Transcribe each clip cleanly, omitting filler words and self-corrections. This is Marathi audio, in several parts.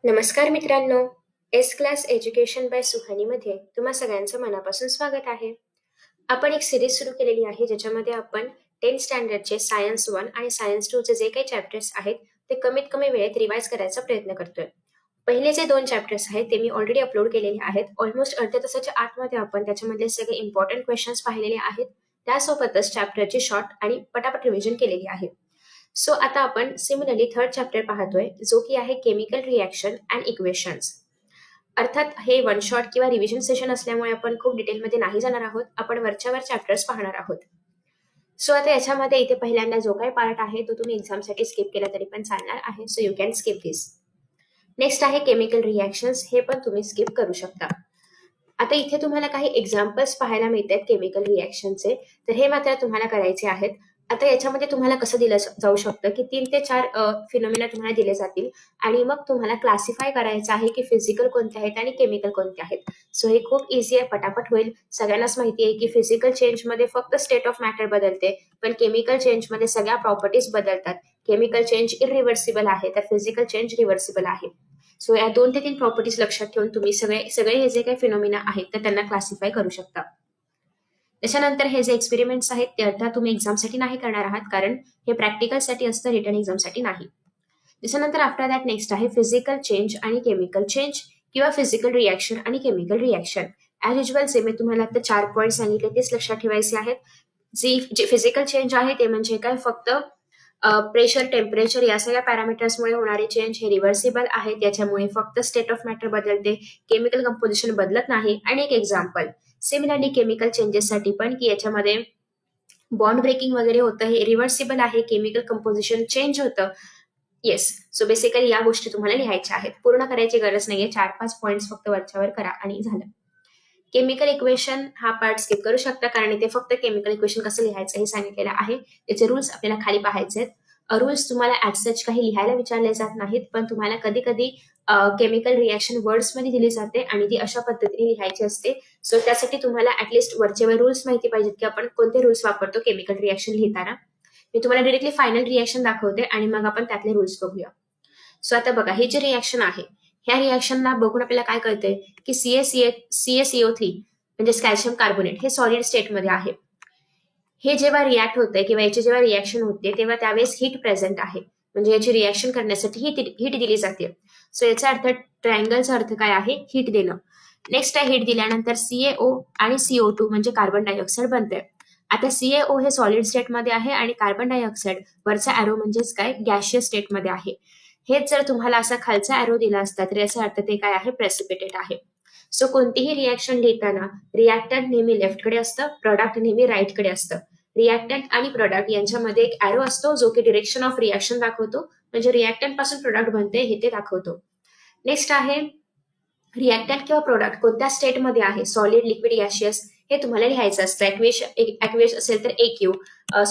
नमस्कार मित्रांनो, एस क्लास एज्युकेशन बाय सुहानीमध्ये तुम्हा सगळ्यांचं मनापासून स्वागत आहे. आपण एक सिरीज सुरू केलेली आहे ज्याच्यामध्ये आपण 10th स्टँडर्डचे सायन्स 1 आणि सायन्स 2 चे जे काही चॅप्टर्स आहेत ते कमीत कमी वेळेत रिवाइज करायचा प्रयत्न करतोय. पहिले जे 2 चॅप्टर्स आहेत ते मी ऑलरेडी अपलोड केलेले आहेत. ऑलमोस्ट अर्ध्या तासाच्या आतमध्ये आपण त्याच्यामधले सगळे इम्पॉर्टंट क्वेश्चन्स पाहिलेले आहेत. त्यासोबतच चॅप्टरची शॉर्ट आणि पटापट रिव्हिजन केलेली आहे. सो आता आपण सिमिलरली थर्ड चॅप्टर पाहतोय जो की आहे केमिकल रिॲक्शन अँड इक्वेशन्स. अर्थात हे वन शॉट किंवा रिव्हिजन सेशन असल्यामुळे आपण खूप डिटेलमध्ये नाही जाणार आहोत. आपण वरच्यावर चॅप्टर्स पाहणार आहोत. सो आता याच्यामध्ये इथे पहिल्यांदा जो काही पार्ट आहे तो तुम्ही एक्झामसाठी स्किप केला तरी पण चालणार आहे. So you can skip this. Next आहे केमिकल रिॲक्शन्स, हे पण तुम्ही स्किप करू शकता. आता इथे तुम्हाला काही एक्झाम्पल्स पाहायला मिळतात केमिकल रिॲक्शनचे, तर हे मात्र तुम्हाला करायचे आहेत. आता याच्यामध्ये तुम्हाला कसं दिलं जाऊ शकतं की 3 ते 4 फिनोमिना तुम्हाला दिले जातील आणि मग तुम्हाला क्लासिफाय करायचं आहे की फिजिकल कोणते आहेत आणि केमिकल कोणते आहेत. सो हे खूप इझी आहे, पटापट होईल. सगळ्यांनाच माहिती आहे की फिजिकल चेंजमध्ये फक्त स्टेट ऑफ मॅटर बदलते, पण केमिकल चेंजमध्ये सगळ्या प्रॉपर्टीज बदलतात. केमिकल चेंज इरिव्हर्सिबल आहे तर फिजिकल चेंज रिव्हर्सिबल आहे. सो या 2 ते 3 प्रॉपर्टीज लक्षात ठेवून तुम्ही सगळे हे जे काही फिनोमिना आहेत तर त्यांना क्लासिफाय करू शकता. त्याच्यानंतर हे जे एक्सपेरिमेंट्स आहेत ते अर्थात तुम्ही एक्झामसाठी नाही करणार आहात, कारण हे प्रॅक्टिकलसाठी असतं, रिटर्न एक्झामसाठी नाही. त्याच्यानंतर आफ्टर दॅट नेक्स्ट आहे फिजिकल चेंज आणि केमिकल चेंज किंवा फिजिकल रिॲक्शन आणि केमिकल रिॲक्शन. ॲज युजल जे मी तुम्हाला आता 4 पॉईंट सांगितले तेच लक्षात ठेवायचे आहेत. जे फिजिकल चेंज आहे ते म्हणजे काय, फक्त प्रेशर, टेम्परेचर या सगळ्या पॅरामीटर्समुळे होणारे चेंज हे रिव्हर्सिबल आहेत. याच्यामुळे फक्त स्टेट ऑफ मॅटर बदलते, केमिकल कंपोजिशन बदलत नाही. आणि एक एक्झाम्पल सिमिलरली केमिकल चेंजेससाठी पण की याच्यामध्ये बॉन्ड ब्रेकिंग वगैरे होतं, हे रिव्हर्सिबल आहे, केमिकल कंपोजिशन चेंज होतं. येस, सो बेसिकली या गोष्टी तुम्हाला लिहायच्या आहेत. पूर्ण करायची गरज नाहीये, 4-5 पॉईंट्स फक्त वरच्यावर करा आणि झालं. केमिकल इक्वेशन हा पार्ट स्किप करू शकता, कारण इथे फक्त केमिकल इक्वेशन कसं लिहायचं हे सांगितलेलं आहे. त्याचे रूल्स आपल्याला खाली पाहायचे आहेत. रूल्स तुम्हाला ऍट सच काही लिहायला विचारले जात नाहीत, पण तुम्हाला कधी कधी केमिकल रिॲक्शन वर्ड्समध्ये दिली जाते आणि ती अशा पद्धतीने लिहायची असते. सो त्यासाठी तुम्हाला ऍटलिस्ट वरचेवर रूल्स माहिती पाहिजेत की आपण कोणते रूल्स वापरतो केमिकल रिॲक्शन लिहिताना. मी तुम्हाला डायरेक्टली फायनल रिॲक्शन दाखवते आणि मग आपण त्यातले रूल्स बघूया. सो आता बघा, हे जे रिॲक्शन आहे ह्या रिॲक्शनला बघून आपल्याला काय कळतंय की CaCO3 म्हणजे कॅल्शियम कार्बोनेट हे सॉलिड स्टेटमध्ये आहे. हे जेव्हा रिॲक्ट होतंय किंवा याची जेव्हा रिॲक्शन होते तेव्हा त्यावेळेस हीट प्रेझेंट आहे, म्हणजे याची रिॲक्शन करण्यासाठी हीट दिली जाते. सो याचा अर्थ, ट्रायंगलचा अर्थ काय आहे, हीट देणं. नेक्स्ट आहे हीट दिल्यानंतर CaO आणि CO2 म्हणजे कार्बन डायऑक्साईड बनते. आता CaO हे सॉलिड स्टेटमध्ये आहे आणि कार्बन डायऑक्साईड वरचा ॲरो म्हणजेच काय, गॅशियस स्टेटमध्ये आहे. हेच जर तुम्हाला असा खालचा ॲरो दिला असता तर याचा अर्थ ते काय आहे, प्रेसिपिटेट आहे. सो कोणतीही रिॲक्शन लिहिताना रिॲक्टंट नेहमी लेफ्टकडे असतं, प्रोडक्ट नेहमी राईटकडे असतं. रिॲक्टंट आणि प्रोडक्ट यांच्यामध्ये एक ॲरो असतो जो की डिरेक्शन ऑफ रिॲक्शन दाखवतो, म्हणजे रिॲक्टंट पासून प्रोडक्ट बनते हे ते दाखवतो. नेक्स्ट आहे रिॲक्टंट किंवा प्रोडक्ट कोणत्या स्टेटमध्ये आहे, सॉलिड, लिक्विड, गॅशियस, हे तुम्हाला लिहायचं असतं. ॲक्वेस असेल तर AQ,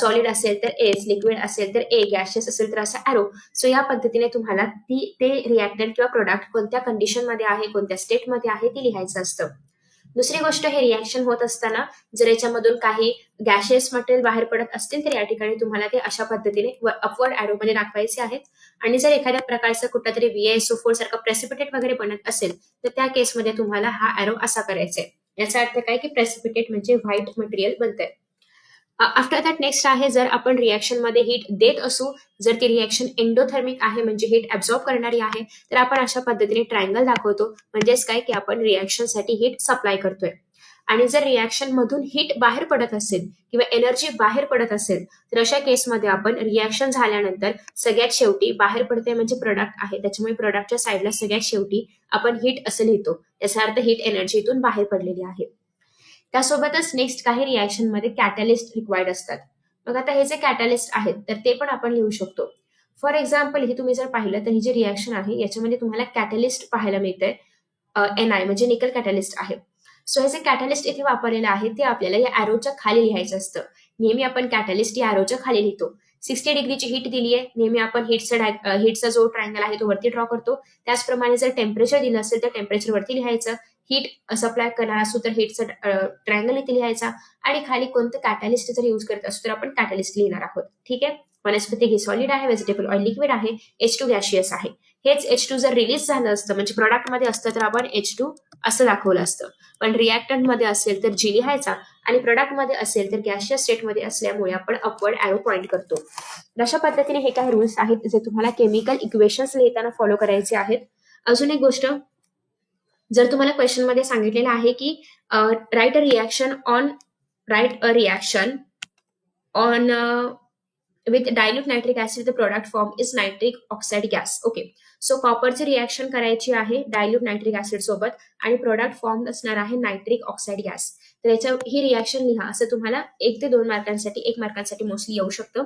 सॉलिड असेल तर एस, लिक्विड असेल तर ए, गॅशियस असेल तर असा ॲरो. सो या पद्धतीने तुम्हाला ते रिॲक्टंट किंवा प्रोडक्ट कोणत्या कंडिशनमध्ये आहे, कोणत्या स्टेटमध्ये आहे ते लिहायचं असतं. दुसरी गोष्ट, हे रिॲक्शन होत असताना जर याच्यामधून काही गॅशियस मटेरियल बाहेर पडत असतील तर या ठिकाणी तुम्हाला ते अशा पद्धतीने अपवर्ड ॲरोमध्ये दाखवायचे आहेत. आणि जर एखाद्या प्रकारचं कुठलातरी VaSO4 सारखं प्रेसिपिटेट वगैरे बनत असेल तर त्या केसमध्ये तुम्हाला हा ॲरो असा करायचा आहे. याचा अर्थ काय की प्रेसिपिटेट म्हणजे व्हाईट मटेरियल बनतंय. आफ्टर दॅट नेक्स्ट आहे, जर आपण रिॲक्शनमध्ये हीट देत असू, जर ती रिॲक्शन एंडोथर्मिक आहे म्हणजे हीट ऍब्झॉर्ब करणारी आहे, तर आपण अशा पद्धतीने ट्रायंगल दाखवतो, म्हणजेच काय की आपण रिॲक्शनसाठी हीट सप्लाय करतोय. आणि जर रिॲक्शन मधून हीट बाहेर पडत असेल किंवा एनर्जी बाहेर पडत असेल तर अशा केसमध्ये आपण रिॲक्शन झाल्यानंतर सगळ्यात शेवटी बाहेर पडते म्हणजे प्रोडक्ट आहे, त्याच्यामुळे प्रोडक्टच्या साईडला सगळ्यात शेवटी आपण हीट असं लिहितो. याचा अर्थ हीट एनर्जी इथून बाहेर पडलेली आहे. त्यासोबतच नेक्स्ट काही रिॲक्शनमध्ये कॅटलिस्ट रिक्वायर्ड असतात. मग आता हे जे कॅटलिस्ट आहेत तर ते पण आपण लिहू शकतो. फॉर एक्झाम्पल हे तुम्ही जर पाहिलं तर ही जी रिॲक्शन आहे याच्यामध्ये तुम्हाला कॅटलिस्ट पाहायला मिळतंय, Ni म्हणजे निकल कॅटलिस्ट आहे. सो हे जे कॅटलिस्ट इथे वापरलेलं आहे ते आपल्याला या ॲरोच्या खाली लिहायचं असतं. नेहमी आपण कॅटलिस्ट या ॲरोच्या खाली लिहितो. 60 डिग्रीची हीट दिली आहे, नेहमी आपण हीटचा जो ट्रायंगल आहे तो वरती ड्रॉ करतो. त्याचप्रमाणे जर टेम्परेचर दिलं असेल तर टेम्परेचर वरती लिहायचं. हीट सप्लाय करणार असू तर हीटचा ट्रायंगल इथे लिहायचा आणि खाली कोणतं कॅटलिस्ट जर यूज करत असू तर आपण कॅटलिस्ट लिहिणार आहोत. ठीक आहे. वनस्पती ही सॉलिड आहे, व्हेजिटेबल ऑइल लिक्विड आहे, H2 गॅशियस आहे. हेच H2 जर रिलीज झालं असतं म्हणजे प्रोडक्टमध्ये असतं तर आपण H2 असं दाखवलं असतं, पण रिॲक्टंट मध्ये असेल तर G लिहायचा आणि प्रोडक्टमध्ये असेल तर गॅशियस स्टेटमध्ये असल्यामुळे आपण अपवर्ड ॲरो पॉइंट करतो. अशा पद्धतीने हे काही रूल्स आहेत जे तुम्हाला केमिकल इक्वेशन्स लिहिताना फॉलो करायचे आहेत. अजून एक गोष्ट, जर तुम्हाला क्वेश्चन मध्ये सांगितलेलं आहे की right a reaction on with dilute nitric acid the product form is nitric oxide gas. Okay, so कॉपरची रिॲक्शन करायची आहे डायल्यूट नायट्रिक ऍसिड सोबत आणि प्रोडक्ट फॉर्म असणार आहे नायट्रिक ऑक्साईड गॅस. तर याच्या ही रिॲक्शन लिहा, असं तुम्हाला 1 ते 2 मार्कांसाठी 1 मार्कांसाठी मोस्टली येऊ शकतं.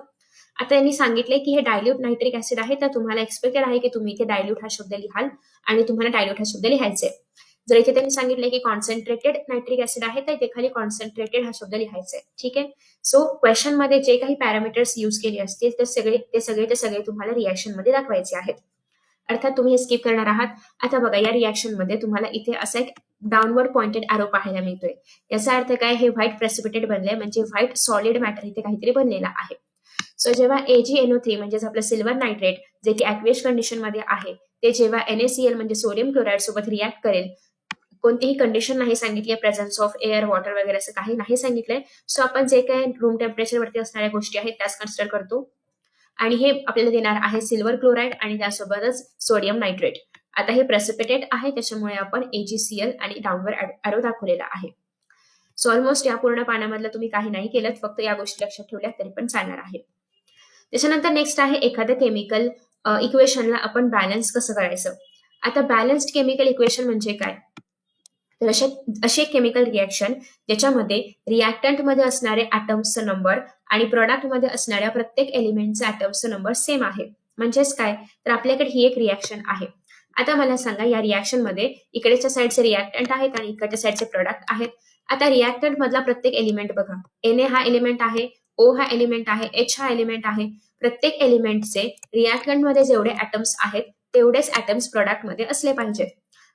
आता यांनी सांगितलंय की हे डायल्यूट नायट्रिक ऍसिड आहे, तर तुम्हाला एक्सपेक्टेड आहे की तुम्ही इथे डायल्यूट हा शब्द लिहाल आणि तुम्हाला डायल्यूट हा शब्द लिहायचा आहे. जर इथे त्यांनी सांगितलंय की कॉन्सन्ट्रेटेड नायट्रिक ऍसिड आहे तर इथे खाली कॉन्सन्ट्रेटेड हा शब्द लिहायचा आहे. ठीक आहे, सो क्वेश्चन मध्ये जे काही पॅरामीटर्स यूज केले असतील ते सगळे तुम्हाला रिॲक्शन मध्ये दाखवायचे आहेत. अर्थात तुम्ही हे स्किप करणार आहात. आता बघा, या रिॲक्शन मध्ये तुम्हाला इथे असा एक डाऊनवर्ड पॉइंटेड ॲरो पाहायला मिळतोय. याचा अर्थ काय, हे व्हाईट प्रेसिपिटेट बनलंय म्हणजे व्हाईट सॉलिड मॅटर इथे काहीतरी बनलेला आहे. सो जेव्हा AgNO3 म्हणजेच आपलं सिल्वर नायट्रेट जे की ॲक्वेस कंडिशन मध्ये आहे ते जेव्हा NaCl म्हणजे सोडियम क्लोराईड सोबत रिॲक्ट करेल, कोणतीही कंडिशन नाही सांगितली आहे, प्रेझेन्स ऑफ एअर वॉटर वगैरे असं काही नाही सांगितलंय. सो आपण जे काही रूम टेम्परेचरवरती असणाऱ्या गोष्टी आहेत त्याच कन्सिडर करतो आणि हे आपल्याला देणार आहे सिल्वर क्लोराईड आणि त्यासोबतच सोडियम नायट्रेट. आता हे प्रेसिपिटेट आहे त्याच्यामुळे आपण AgCl आणि डाऊनवर्ड ॲरो दाखवलेला आहे. सो ऑलमोस्ट या पूर्ण पानामधलं तुम्ही काही नाही केलं, फक्त या गोष्टी लक्षात ठेवल्या तरी पण चालणार आहे. त्याच्यानंतर नेक्स्ट आहे एखाद्या केमिकल इक्वेशनला आपण बॅलन्स कसं करायचं. आता बॅलन्स्ड केमिकल इक्वेशन म्हणजे काय, तर अशी एक केमिकल रिॲक्शन ज्याच्यामध्ये रिॲक्टंट मध्ये असणारे ऍटम्सचा नंबर आणि प्रोडक्ट मध्ये असणाऱ्या प्रत्येक एलिमेंटचा ऍटम्सचा नंबर सेम आहे. म्हणजेच काय, तर आपल्याकडे ही एक रिॲक्शन आहे. आता मला सांगा, या रिॲक्शन मध्ये इकडेच्या साईडचे रिॲक्टंट आहेत आणि इकडच्या साईडचे प्रोडक्ट आहेत. आता रिॲक्टंट मधला प्रत्येक एलिमेंट बघा, Na हा एलिमेंट आहे, O हा एलिमेंट आहे, H हा एलिमेंट आहे. प्रत्येक एलिमेंटचे रिॲक्टंट मध्ये जेवढे ऍटम्स आहेत तेवढेच ऍटम्स प्रोडक्ट मध्ये असले पाहिजेत.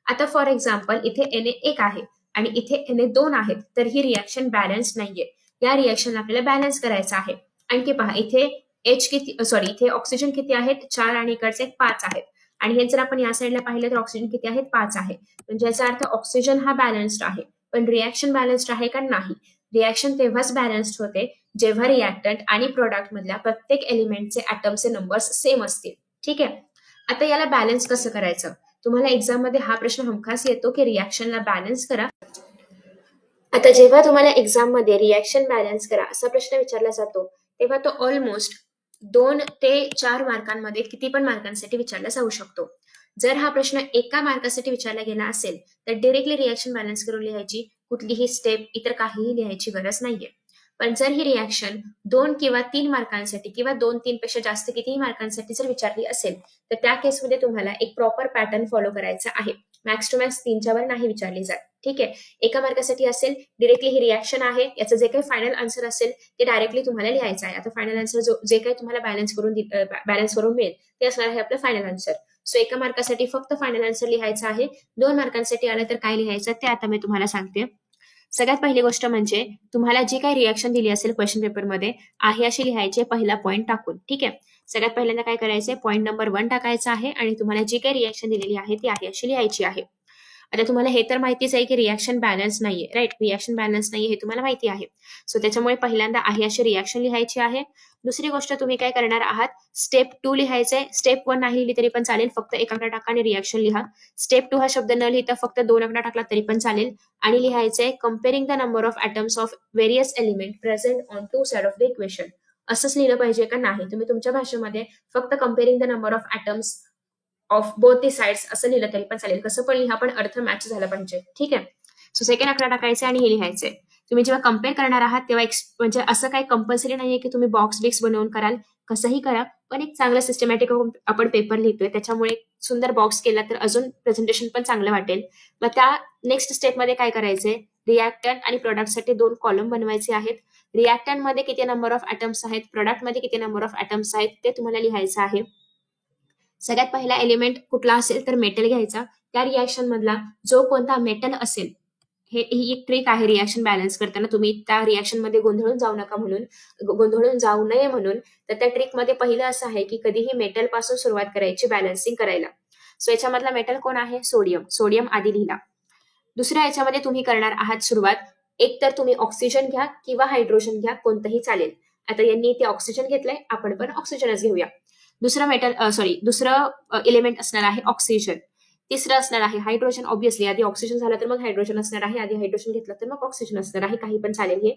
आता फॉर एक्झाम्पल इथे Na1 आहे आणि इथे Na2 आहेत, तर ही रिॲक्शन बॅलन्स नाहीये. या रिॲक्शन आपल्याला बॅलन्स करायचं आहे. आणखी पहा, इथे इथे ऑक्सिजन किती आहेत, 4 आणि इकडचे 5 आहेत आणि हे जर आपण या साईडला पाहिलं तर ऑक्सिजन किती आहेत, 5 आहे. म्हणजे याचा अर्थ ऑक्सिजन हा बॅलन्स्ड आहे, पण रिॲक्शन बॅलन्स्ड आहे का, नाही. रिॲक्शन तेव्हाच बॅलन्स्ड होते जेव्हा रिॲक्टंट आणि प्रोडक्ट मधल्या प्रत्येक एलिमेंटचे ऍटमचे नंबर्स सेम असतील. ठीक आहे, आता याला बॅलन्स कसं करायचं, तुम्हाला एक्झाम मध्ये हा प्रश्न हमखास येतो की रिॲक्शनला बॅलन्स करा. आता जेव्हा तुम्हाला एक्झाम मध्ये रिॲक्शन बॅलन्स करा असा प्रश्न विचारला जातो तेव्हा तो ऑलमोस्ट 2 ते 4 मार्कांमध्ये किती पण मार्कांसाठी विचारला जाऊ शकतो. जर हा प्रश्न 1 मार्कासाठी विचारला गेला असेल तर डायरेक्टली रिॲक्शन बॅलन्स करून लिहायची, कुठलीही स्टेप इतर काहीही लिहायची गरज नाहीये. पण जर ही रिॲक्शन 2 किंवा 3 मार्कांसाठी किंवा 2-3 पेक्षा जास्त कितीही मार्कांसाठी जर विचारली असेल तर त्या केसमध्ये तुम्हाला एक प्रॉपर पॅटर्न फॉलो करायचा आहे. मॅक्स टू मॅक्स 3च्या वर नाही विचारली जात. ठीक आहे, 1 मार्कासाठी असेल डायरेक्टली ही रिॲक्शन आहे, याचं जे काही फायनल आन्सर असेल ते डायरेक्टली तुम्हाला लिहायचं आहे. आता फायनल आन्सर जे काही तुम्हाला बॅलन्स करून मिळेल ते असणार आहे आपलं फायनल आन्सर. सो 1 मार्कासाठी फक्त फायनल आन्सर लिहायचा आहे. 2 मार्कांसाठी आलं तर काय लिहायचं ते आता मी तुम्हाला सांगते. सगळ्यात पहिली गोष्ट म्हणजे तुम्हाला जी काही रिॲक्शन दिली असेल क्वेश्चन पेपरमध्ये आहे अशी लिहायचे पहिला पॉईंट टाकून. ठीक आहे, सगळ्यात पहिल्यांदा काय करायचंय, पॉईंट नंबर 1 टाकायचा आहे आणि तुम्हाला जी काही रिॲक्शन दिलेली आहे ती आहे अशी लिहायची आहे. आता तुम्हाला हे तर माहितीच आहे की रिॲक्शन बॅलन्स नाहीये, राईट, रिॲक्शन बॅलन्स नाहीये हे तुम्हाला माहिती आहे. सो त्याच्यामुळे पहिल्यांदा आहे अशी रिॲक्शन लिहायची आहे. दुसरी गोष्ट तुम्ही काय करणार आहात, स्टेप 2 लिहायचंय. स्टेप 1 नाही लिहिली तरी पण चालेल, फक्त 1 आकडा टाका आणि रिॲक्शन लिहा. स्टेप 2 हा शब्द न लिहिता फक्त 2 आकडा टाकला तरी पण चालेल आणि लिहायचंय comparing the number of atoms of various element present on 2 side of the equation. असंच लिहिलं पाहिजे का, नाही, तुम्ही तुमच्या भाषेमध्ये फक्त comparing the number of atoms of both the sides असं लिहिलं तरी पण चालेल, कसं पण लिहा पण अर्थ मॅच झाला पाहिजे. ठीक आहे, सो सेकंड आकडा टाकायचा आणि हे लिहायचंय. तुम्ही जेव्हा कम्पेअर करणार आहात तेव्हा म्हणजे असं काही कंपल्सरी नाहीये की तुम्ही बॉक्स बिक्स बनवून कराल, कसंही करा, पण एक चांगलं सिस्टमॅटिक आपण पेपर लिहितोय त्याच्यामुळे सुंदर बॉक्स केला तर अजून प्रेझेंटेशन पण चांगलं वाटेल. मग त्या नेक्स्ट स्टेपमध्ये काय करायचंय, रिॲक्टंट आणि प्रोडक्टसाठी 2 कॉलम बनवायचे आहेत. रिॲक्टंट मध्ये किती नंबर ऑफ ॲटम्स आहेत, प्रोडक्ट मध्ये किती नंबर ऑफ ॲटम्स आहेत ते तुम्हाला लिहायचं आहे. सगळ्यात पहिला एलिमेंट कुठला असेल तर मेटल घ्यायचा. त्या रिॲक्शन मधला जो कोणता मेटल असेल, ही एक ट्रिक आहे रिॲक्शन बॅलन्स करताना, तुम्ही त्या रिॲक्शन मध्ये गोंधळून जाऊ नये म्हणून. तर त्या ट्रिक मध्ये पहिलं असं आहे की कधीही मेटल पासून सुरुवात करायची बॅलन्सिंग करायला. सो याच्यामधला मेटल कोण आहे? सोडियम. सोडियम आधी लिहिला. दुसऱ्या याच्यामध्ये तुम्ही करणार आहात सुरुवात, एक तर तुम्ही ऑक्सिजन घ्या किंवा हायड्रोजन घ्या, कोणतंही चालेल. आता यांनी इथे ऑक्सिजन घेतलंय, आपण पण ऑक्सिजनच घेऊया. दुसरं एलिमेंट असणार आहे ऑक्सिजन. तिसरं असणार आहे हायड्रोजन. ऑब्व्हियसली आधी ऑक्सिजन झालं तर मग हायड्रोजन असणार आहे, आधी हायड्रोजन घेतलं तर मग ऑक्सिजन असणार आहे, काही पण चालेल हे.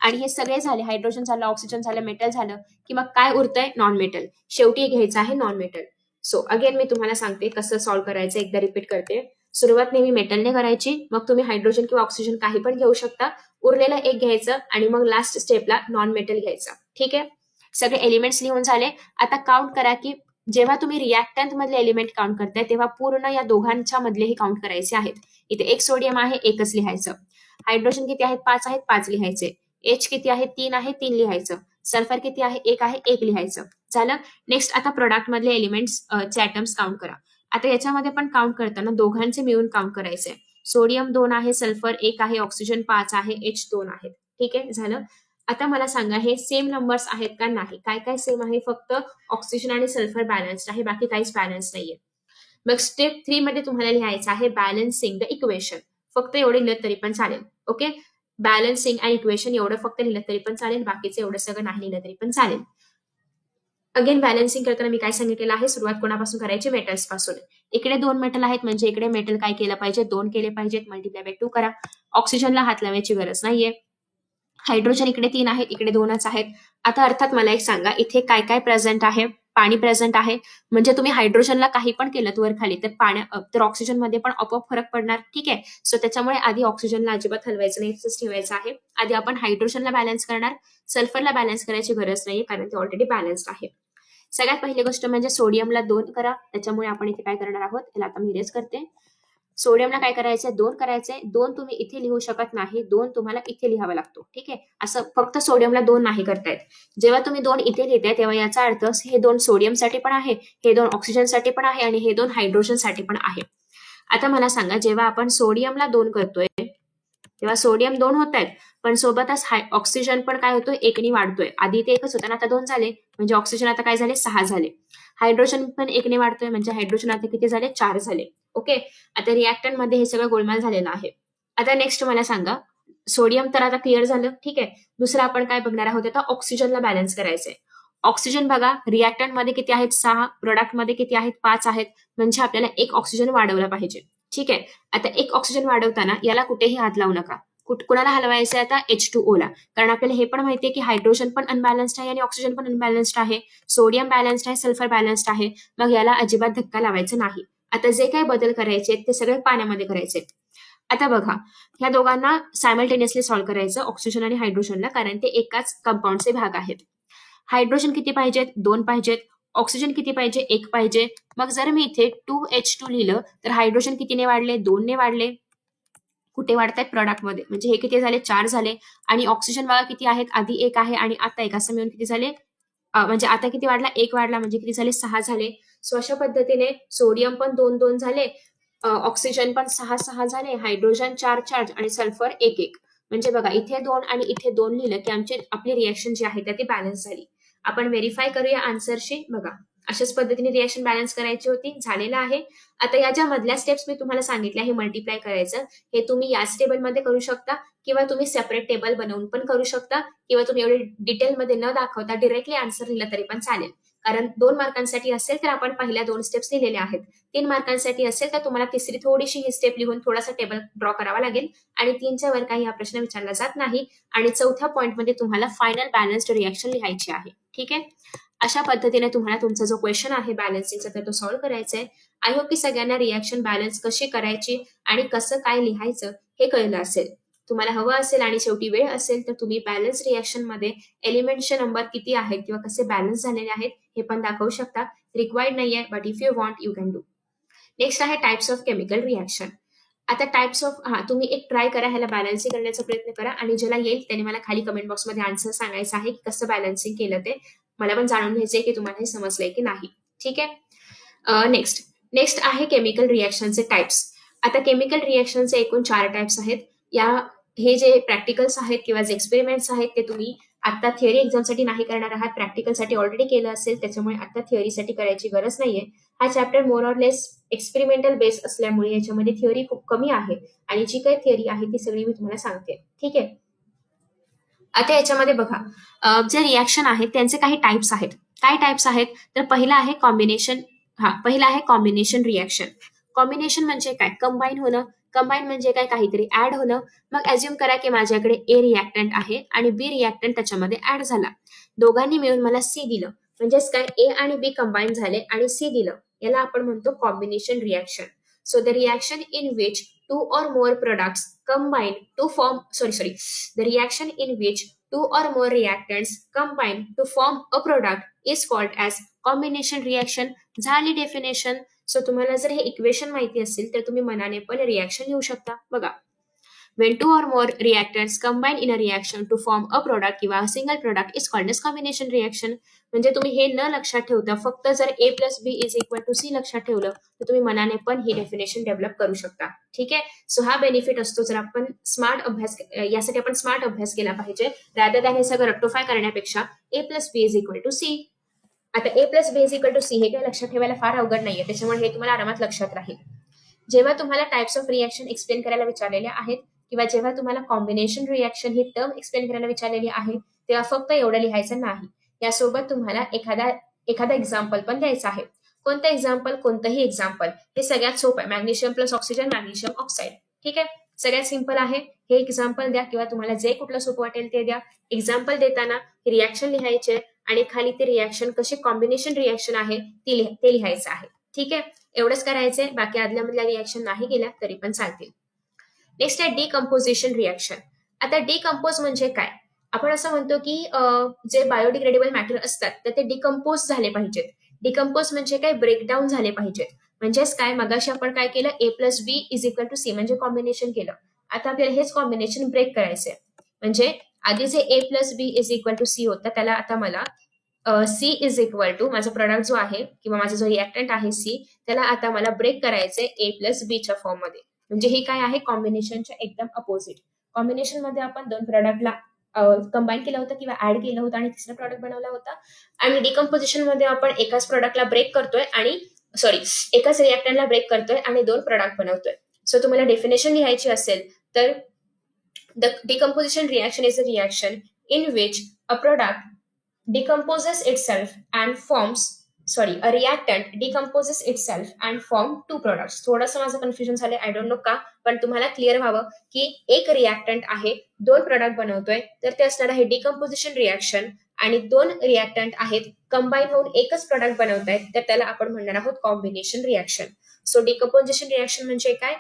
आणि हे सगळे झाले, हायड्रोजन झालं, ऑक्सिजन झालं, मेटल झालं, की मग काय उरतंय? Non metal. शेवटी घ्यायचं आहे नॉन मेटल. सो अगेन मी तुम्हाला सांगते कसं सॉल्व्ह करायचं, एकदा रिपीट करते. सुरुवात नेहमी मेटलने करायची, मग तुम्ही हायड्रोजन किंवा ऑक्सिजन काही पण घेऊ शकता, उरलेलं एक घ्यायचं आणि मग लास्ट स्टेपला नॉन मेटल घ्यायचं. ठीक आहे, सगळे एलिमेंट्स लिहून झाले. आता काउंट करा की जेव्हा तुम्ही रिॲक्टंट मधले एलिमेंट काउंट करताय तेव्हा पूर्ण या दोघांच्या मधलेही काउंट करायचे आहेत. इथे एक सोडियम आहे, एकच लिहायचं. हायड्रोजन किती आहेत? 5 आहेत, 5 लिहायचे. एच किती आहे? 3 आहे, 3 लिहायचं. सल्फर किती आहे? 1 आहे, 1 लिहायचं. झालं. नेक्स्ट आता प्रोडक्ट मधले एलिमेंट्स चे ॲटम्स काउंट करा. आता याच्यामध्ये पण काउंट करताना दोघांचे मिळून काउंट करायचे. सोडियम 2 आहे, सल्फर 1 आहे, ऑक्सिजन 5 आहे, एच 2 आहेत. ठीक आहे, झालं. आता मला सांगा हे सेम नंबर्स आहेत का? नाही. काय काय सेम आहे? फक्त ऑक्सिजन आणि सल्फर बॅलन्स्ड आहे, बाकी काहीच बॅलन्स नाहीये. मग स्टेप 3 मध्ये तुम्हाला लिहायचं आहे बॅलन्सिंग द इक्वेशन. फक्त एवढे लिहिलं तरी पण चालेल. ओके, बॅलन्सिंग अँड इक्वेशन एवढं फक्त लिहिलं तरी पण चालेल, बाकीचं एवढं सगळं नाही लिहिलं तरी पण चालेल. अगेन बॅलन्सिंग करताना मी काय सांगितलेलं आहे? सुरुवात कोणापासून करायची? मेटल्स पासून. इकडे 2 मेटल आहेत म्हणजे इकडे मेटल काय केलं पाहिजे? 2 केले पाहिजेत. मल्टिप्लाय बाय 2 करा. ऑक्सिजनला हात लावायची गरज नाहीये. हायड्रोजन इकडे 3 आहेत, इकडे 2च आहेत. आता अर्थात मला एक सांगा, इथे काय काय प्रेझेंट आहे? पाणी प्रेझेंट आहे, म्हणजे तुम्ही हायड्रोजनला काही पण केलं वर खाली तर ऑक्सिजन मध्ये पण आपोआप फरक पडणार. ठीक आहे, सो त्याच्यामुळे आधी ऑक्सिजनला अजिबात हलवायचं नाही, तसंच ठेवायचं आहे. आधी आपण हायड्रोजनला बॅलन्स करणार, सल्फरला बॅलन्स करायची गरज नाहीये कारण ते ऑलरेडी बॅलन्स्ड आहे. सगळ्यात पहिली गोष्ट म्हणजे सोडियमला 2 करा. त्याच्यामुळे आपण इथे काय करणार आहोत? याला आता मी इरेज करते. सोडियमला काय करायचंय? 2 करायचंय. 2 तुम्ही इथे लिहू शकत नाही, 2 तुम्हाला इथे लिहावा लागतो. ठीक आहे, असं फक्त सोडियमला 2 नाही करतायत. जेव्हा तुम्ही 2 इथे लिहिताय तेव्हा याचा अर्थ हे 2 सोडियमसाठी पण आहे, हे 2 ऑक्सिजनसाठी पण आहे आणि हे 2 हायड्रोजनसाठी पण आहे. आता मला सांगा, जेव्हा आपण सोडियमला 2 करतोय तेव्हा सोडियम 2 होत आहेत, पण सोबतच ऑक्सिजन पण काय होतोय? 1 वाढतोय. आधी ते 1च होतं ना, आता 2 झाले, म्हणजे ऑक्सिजन आता काय झाले? 6 झाले. हायड्रोजन पण 1 वाढतोय, म्हणजे हायड्रोजन आता किती झाले? 4 झाले. ओके, आता रिॲक्टंट मध्ये हे सगळं गोलमाल झालेलं आहे. आता नेक्स्ट मला सांगा, सोडियम तर आता क्लिअर झालं. ठीक आहे, दुसरं आपण काय बघणार आहोत? आता ऑक्सिजनला बॅलन्स करायचंय. ऑक्सिजन बघा, रिॲक्टंट मध्ये किती आहेत? 6, प्रोडक्ट मध्ये किती आहेत? 5 आहेत, म्हणजे आपल्याला 1 ऑक्सिजन वाढवला पाहिजे. ठीक आहे, आता 1 ऑक्सिजन वाढवताना याला कुठेही हात लावू नका. कुणाला हलवायचं आहे आता? H2O ला, कारण आपल्याला हे पण माहितीये की हायड्रोजन पण अनबॅलन्स्ड आहे आणि ऑक्सिजन पण अनबॅलन्स्ड आहे. सोडियम बॅलन्स्ड आहे, सल्फर बॅलन्स्ड आहे, मग याला अजिबात धक्का लावायचा नाही. आता जे काही बदल करायचे ते सगळे पाण्यामध्ये करायचे. आता बघा, ह्या दोघांना सायमल्टेनियसली सॉल्व्ह करायचं, ऑक्सिजन आणि हायड्रोजनला, कारण ते एकाच कंपाऊंडचे भाग आहेत. हायड्रोजन किती पाहिजेत? 2 पाहिजेत. ऑक्सिजन किती पाहिजे? 1 पाहिजे. मग जर मी इथे 2H2 लिहिलं तर हायड्रोजन कितीने वाढले? 2 ने वाढले. कुठे वाढतायत? प्रोडक्टमध्ये, म्हणजे हे किती झाले? 4 झाले. आणि ऑक्सिजन बघा किती आहेत? आधी 1 आहे आणि आता 1, असं मिळून किती झाले? म्हणजे आता किती वाढला? 1 वाढला, म्हणजे किती झाले? 6 झाले. सो अशा पद्धतीने सोडियम पण 2 झाले, ऑक्सिजन पण 6 झाले, हायड्रोजन 4 आणि सल्फर 1. म्हणजे बघा, इथे 2 आणि इथे 2 लिहिलं की आपली रिएक्शन जी आहे ती बॅलन्स झाली. आपण व्हेरीफाय करूया आन्सरशी. बघा, अशाच पद्धतीने रिएक्शन बॅलन्स करायची होती, झालेलं आहे. आता या ज्या मधल्या स्टेप्स मी तुम्हाला सांगितल्या, हे मल्टिप्लाय करायचं, हे तुम्ही याच टेबलमध्ये करू शकता किंवा तुम्ही सेपरेट टेबल बनवून पण करू शकता, किंवा तुम्ही एवढे डिटेलमध्ये न दाखवता डिरेक्टली आन्सर लिहिलं तरी पण चालेल. कारण 2 मार्कांसाठी असेल तर आपण पहिल्या 2 स्टेप्स लिहिलेल्या आहेत. 3 मार्कांसाठी असेल तर तुम्हाला तिसरी थोडीशी ही स्टेप लिहून थोडासा टेबल ड्रॉ करावा लागेल आणि 3च्या वर काही हा प्रश्न विचारला जात नाही. आणि 4थ्या पॉईंटमध्ये तुम्हाला फायनल बॅलन्स्ड रिएक्शन लिहायची आहे. ठीक आहे, अशा पद्धतीने तुम्हाला तुमचा जो क्वेश्चन आहे बॅलन्सिंगचा तर तो सॉल्व्ह करायचा आहे. आय होप की सगळ्यांना रिएक्शन बॅलन्स कशी करायची आणि कसं काय लिहायचं हे कळलं असेल. तुम्हाला हवं असेल आणि शेवटी वेळ असेल तर तुम्ही बॅलन्स रिएक्शन मध्ये एलिमेंटचे नंबर किती आहेत किंवा कसे बॅलन्स झालेले आहेत हे पण दाखवू शकता. रिक्वायर्ड नाहीये, but if you want you can do. Next आहे टाइप्स ऑफ केमिकल रिएक्शन. आता टाइप्स ऑफ, तुम्ही एक ट्राय करा, ह्याला बॅलन्सिंग करण्याचा प्रयत्न करा आणि ज्याला येईल त्याने मला खाली कमेंट बॉक्समध्ये आन्सर सांगायचं आहे की कसं बॅलन्सिंग केलं ते. मला पण जाणून घ्यायचंय की तुम्हाला हे समजलंय की नाही. ठीक आहे, नेक्स्ट आहे केमिकल रिएक्शनचे टाइप्स. आता केमिकल रिएक्शनचे एकूण 4 टाइप्स आहेत. हे जे प्रॅक्टिकल्स आहेत किंवा जे एक्सपेरिमेंट्स आहेत ते तुम्ही आता थिअरी एक्झामसाठी नाही करणार आहात, प्रॅक्टिकलसाठी ऑलरेडी केलं असेल, त्याच्यामुळे आता थिअरीसाठी करायची गरज नाहीये. हा chapter more or less experimental base असल्यामुळे याच्यामध्ये थिअरी खूप कमी आहे आणि जी काही थिअरी आहे ती सगळी मी तुम्हाला सांगते. ठीक आहे. आता याच्यामध्ये बघा, जे रिॲक्शन आहेत त्यांचे काही टाइप्स आहेत. काय टाइप्स आहेत तर पहिला आहे कॉम्बिनेशन रिॲक्शन. कॉम्बिनेशन म्हणजे काय? कंबाईन होणं. कंबाईन म्हणजे काय? काहीतरी ऍड होणं. मग अज्युम करा की माझ्याकडे ए रिॲक्टंट आहे आणि बी रिॲक्टंट त्याच्यामध्ये ऍड झाला. दोघांनी मिळून मला सी दिलं. म्हणजेच काय? ए आणि बी कंबाईन झाले आणि सी दिलं. याला आपण म्हणतो combination reaction. So the reaction in which two or more products combine to form the reaction in which two or more reactants combine to form a product is called as combination reaction. झाली डेफिनेशन. सो तुम्हाला जर हे इक्वेशन माहिती असेल तर तुम्ही मनाने पण रिॲक्शन लिहू शकता. बघा, when two or more reactants combine in a reaction to form a product किंवा a single product is called as combination reaction. म्हणजे तुम्ही हे न लक्षात ठेवता फक्त जर A plus B is equal to C लक्षात ठेवलं तर तुम्ही मनाने पण ही डेफिनेशन डेव्हलप करू शकता. ठीक आहे. सो हा बेनिफिट असतो जर आपण यासाठी आपण स्मार्ट अभ्यास केला पाहिजे, रादर दॅन हे सगळं रेक्टिफाय करण्यापेक्षा A plus B is equal to C. आता A plus B is equal to C हे काय लक्षात ठेवायला फार अवघड नाहीये, त्याच्यामुळे हे तुम्हाला आरामात लक्षात राहील. जेव्हा तुम्हाला टाइप्स ऑफ रिॲक्शन एक्सप्लेन करायला विचारलेले आहेत किंवा जेव्हा तुम्हाला कॉम्बिनेशन रिॲक्शन ही टर्म एक्सप्लेन करायला विचारलेली आहे तेव्हा फक्त एवढं लिहायचं नाही, यासोबत तुम्हाला एखादा एक्झाम्पल पण द्यायचा आहे. कोणतं एक्झाम्पल? कोणतंही एक्झाम्पल. हे सगळ्यात सोपं आहे. Magnesium plus oxygen, magnesium oxide. ठीक आहे. सगळ्यात सिंपल आहे. हे एक्झाम्पल द्या किंवा तुम्हाला जे कुठलं सोपं वाटेल ते द्या. एक्झाम्पल देताना रिॲक्शन लिहायचे आणि खाली ते रिॲक्शन कसे कॉम्बिनेशन रिॲक्शन आहे ते लिहायचं आहे. ठीक आहे. एवढंच करायचंय. बाकी आदल्या मधल्या रिॲक्शन नाही केल्या तरी पण चालतील. नेक्स्ट आहे डिकम्पोजिशन रिॲक्शन. आता डिकम्पोज म्हणजे काय? आपण असं म्हणतो की जे बायोडिग्रेडेबल मॅटर असतात तर ते डिकम्पोज झाले पाहिजेत. डिकम्पोज म्हणजे काय? ब्रेकडाऊन झाले पाहिजेत. म्हणजेच काय? मगाशी आपण काय केलं? A plus B is equal to C म्हणजे कॉम्बिनेशन केलं. आता आपल्याला हेच कॉम्बिनेशन ब्रेक करायचंय. म्हणजे आधी जे A plus B is equal to C होतं त्याला आता मला C इज इक्वल टू माझा प्रोडक्ट जो आहे किंवा माझा जो रिॲक्टंट आहे C त्याला आता मला ब्रेक करायचंय A प्लस B च्या फॉर्म मध्ये. म्हणजे हे काय आहे? कॉम्बिनेशनच्या एकदम अपोजिट. कॉम्बिनेशन मध्ये आपण दोन प्रोडक्टला कंबाईन केलं होतं किंवा ऍड केलं होतं आणि तिसरा प्रोडक्ट बनवला होता. आणि डिकम्पोजिशन मध्ये आपण एकाच प्रोडक्टला ब्रेक करतोय आणि एकाच रिॲक्टंटला ब्रेक करतोय आणि दोन प्रोडक्ट बनवतोय. सो तुम्हाला डेफिनेशन लिहायची असेल तर the decomposition reaction is a reaction in which a product decomposes itself and forms a reactant decomposes itself and form two products. थोडंसं माझं कन्फ्युजन झालंय, आय डोंट नो का, पण तुम्हाला क्लिअर व्हावं की एक रिॲक्टंट आहे, दोन प्रोडक्ट बनवतोय, तर ते असणार आहे डिकम्पोजिशन रिॲक्शन. आणि दोन रिॲक्टंट आहेत कंबाईन होऊन एकच प्रोडक्ट बनवतायत तर त्याला आपण म्हणणार आहोत combination reaction. So decomposition reaction म्हणजे काय?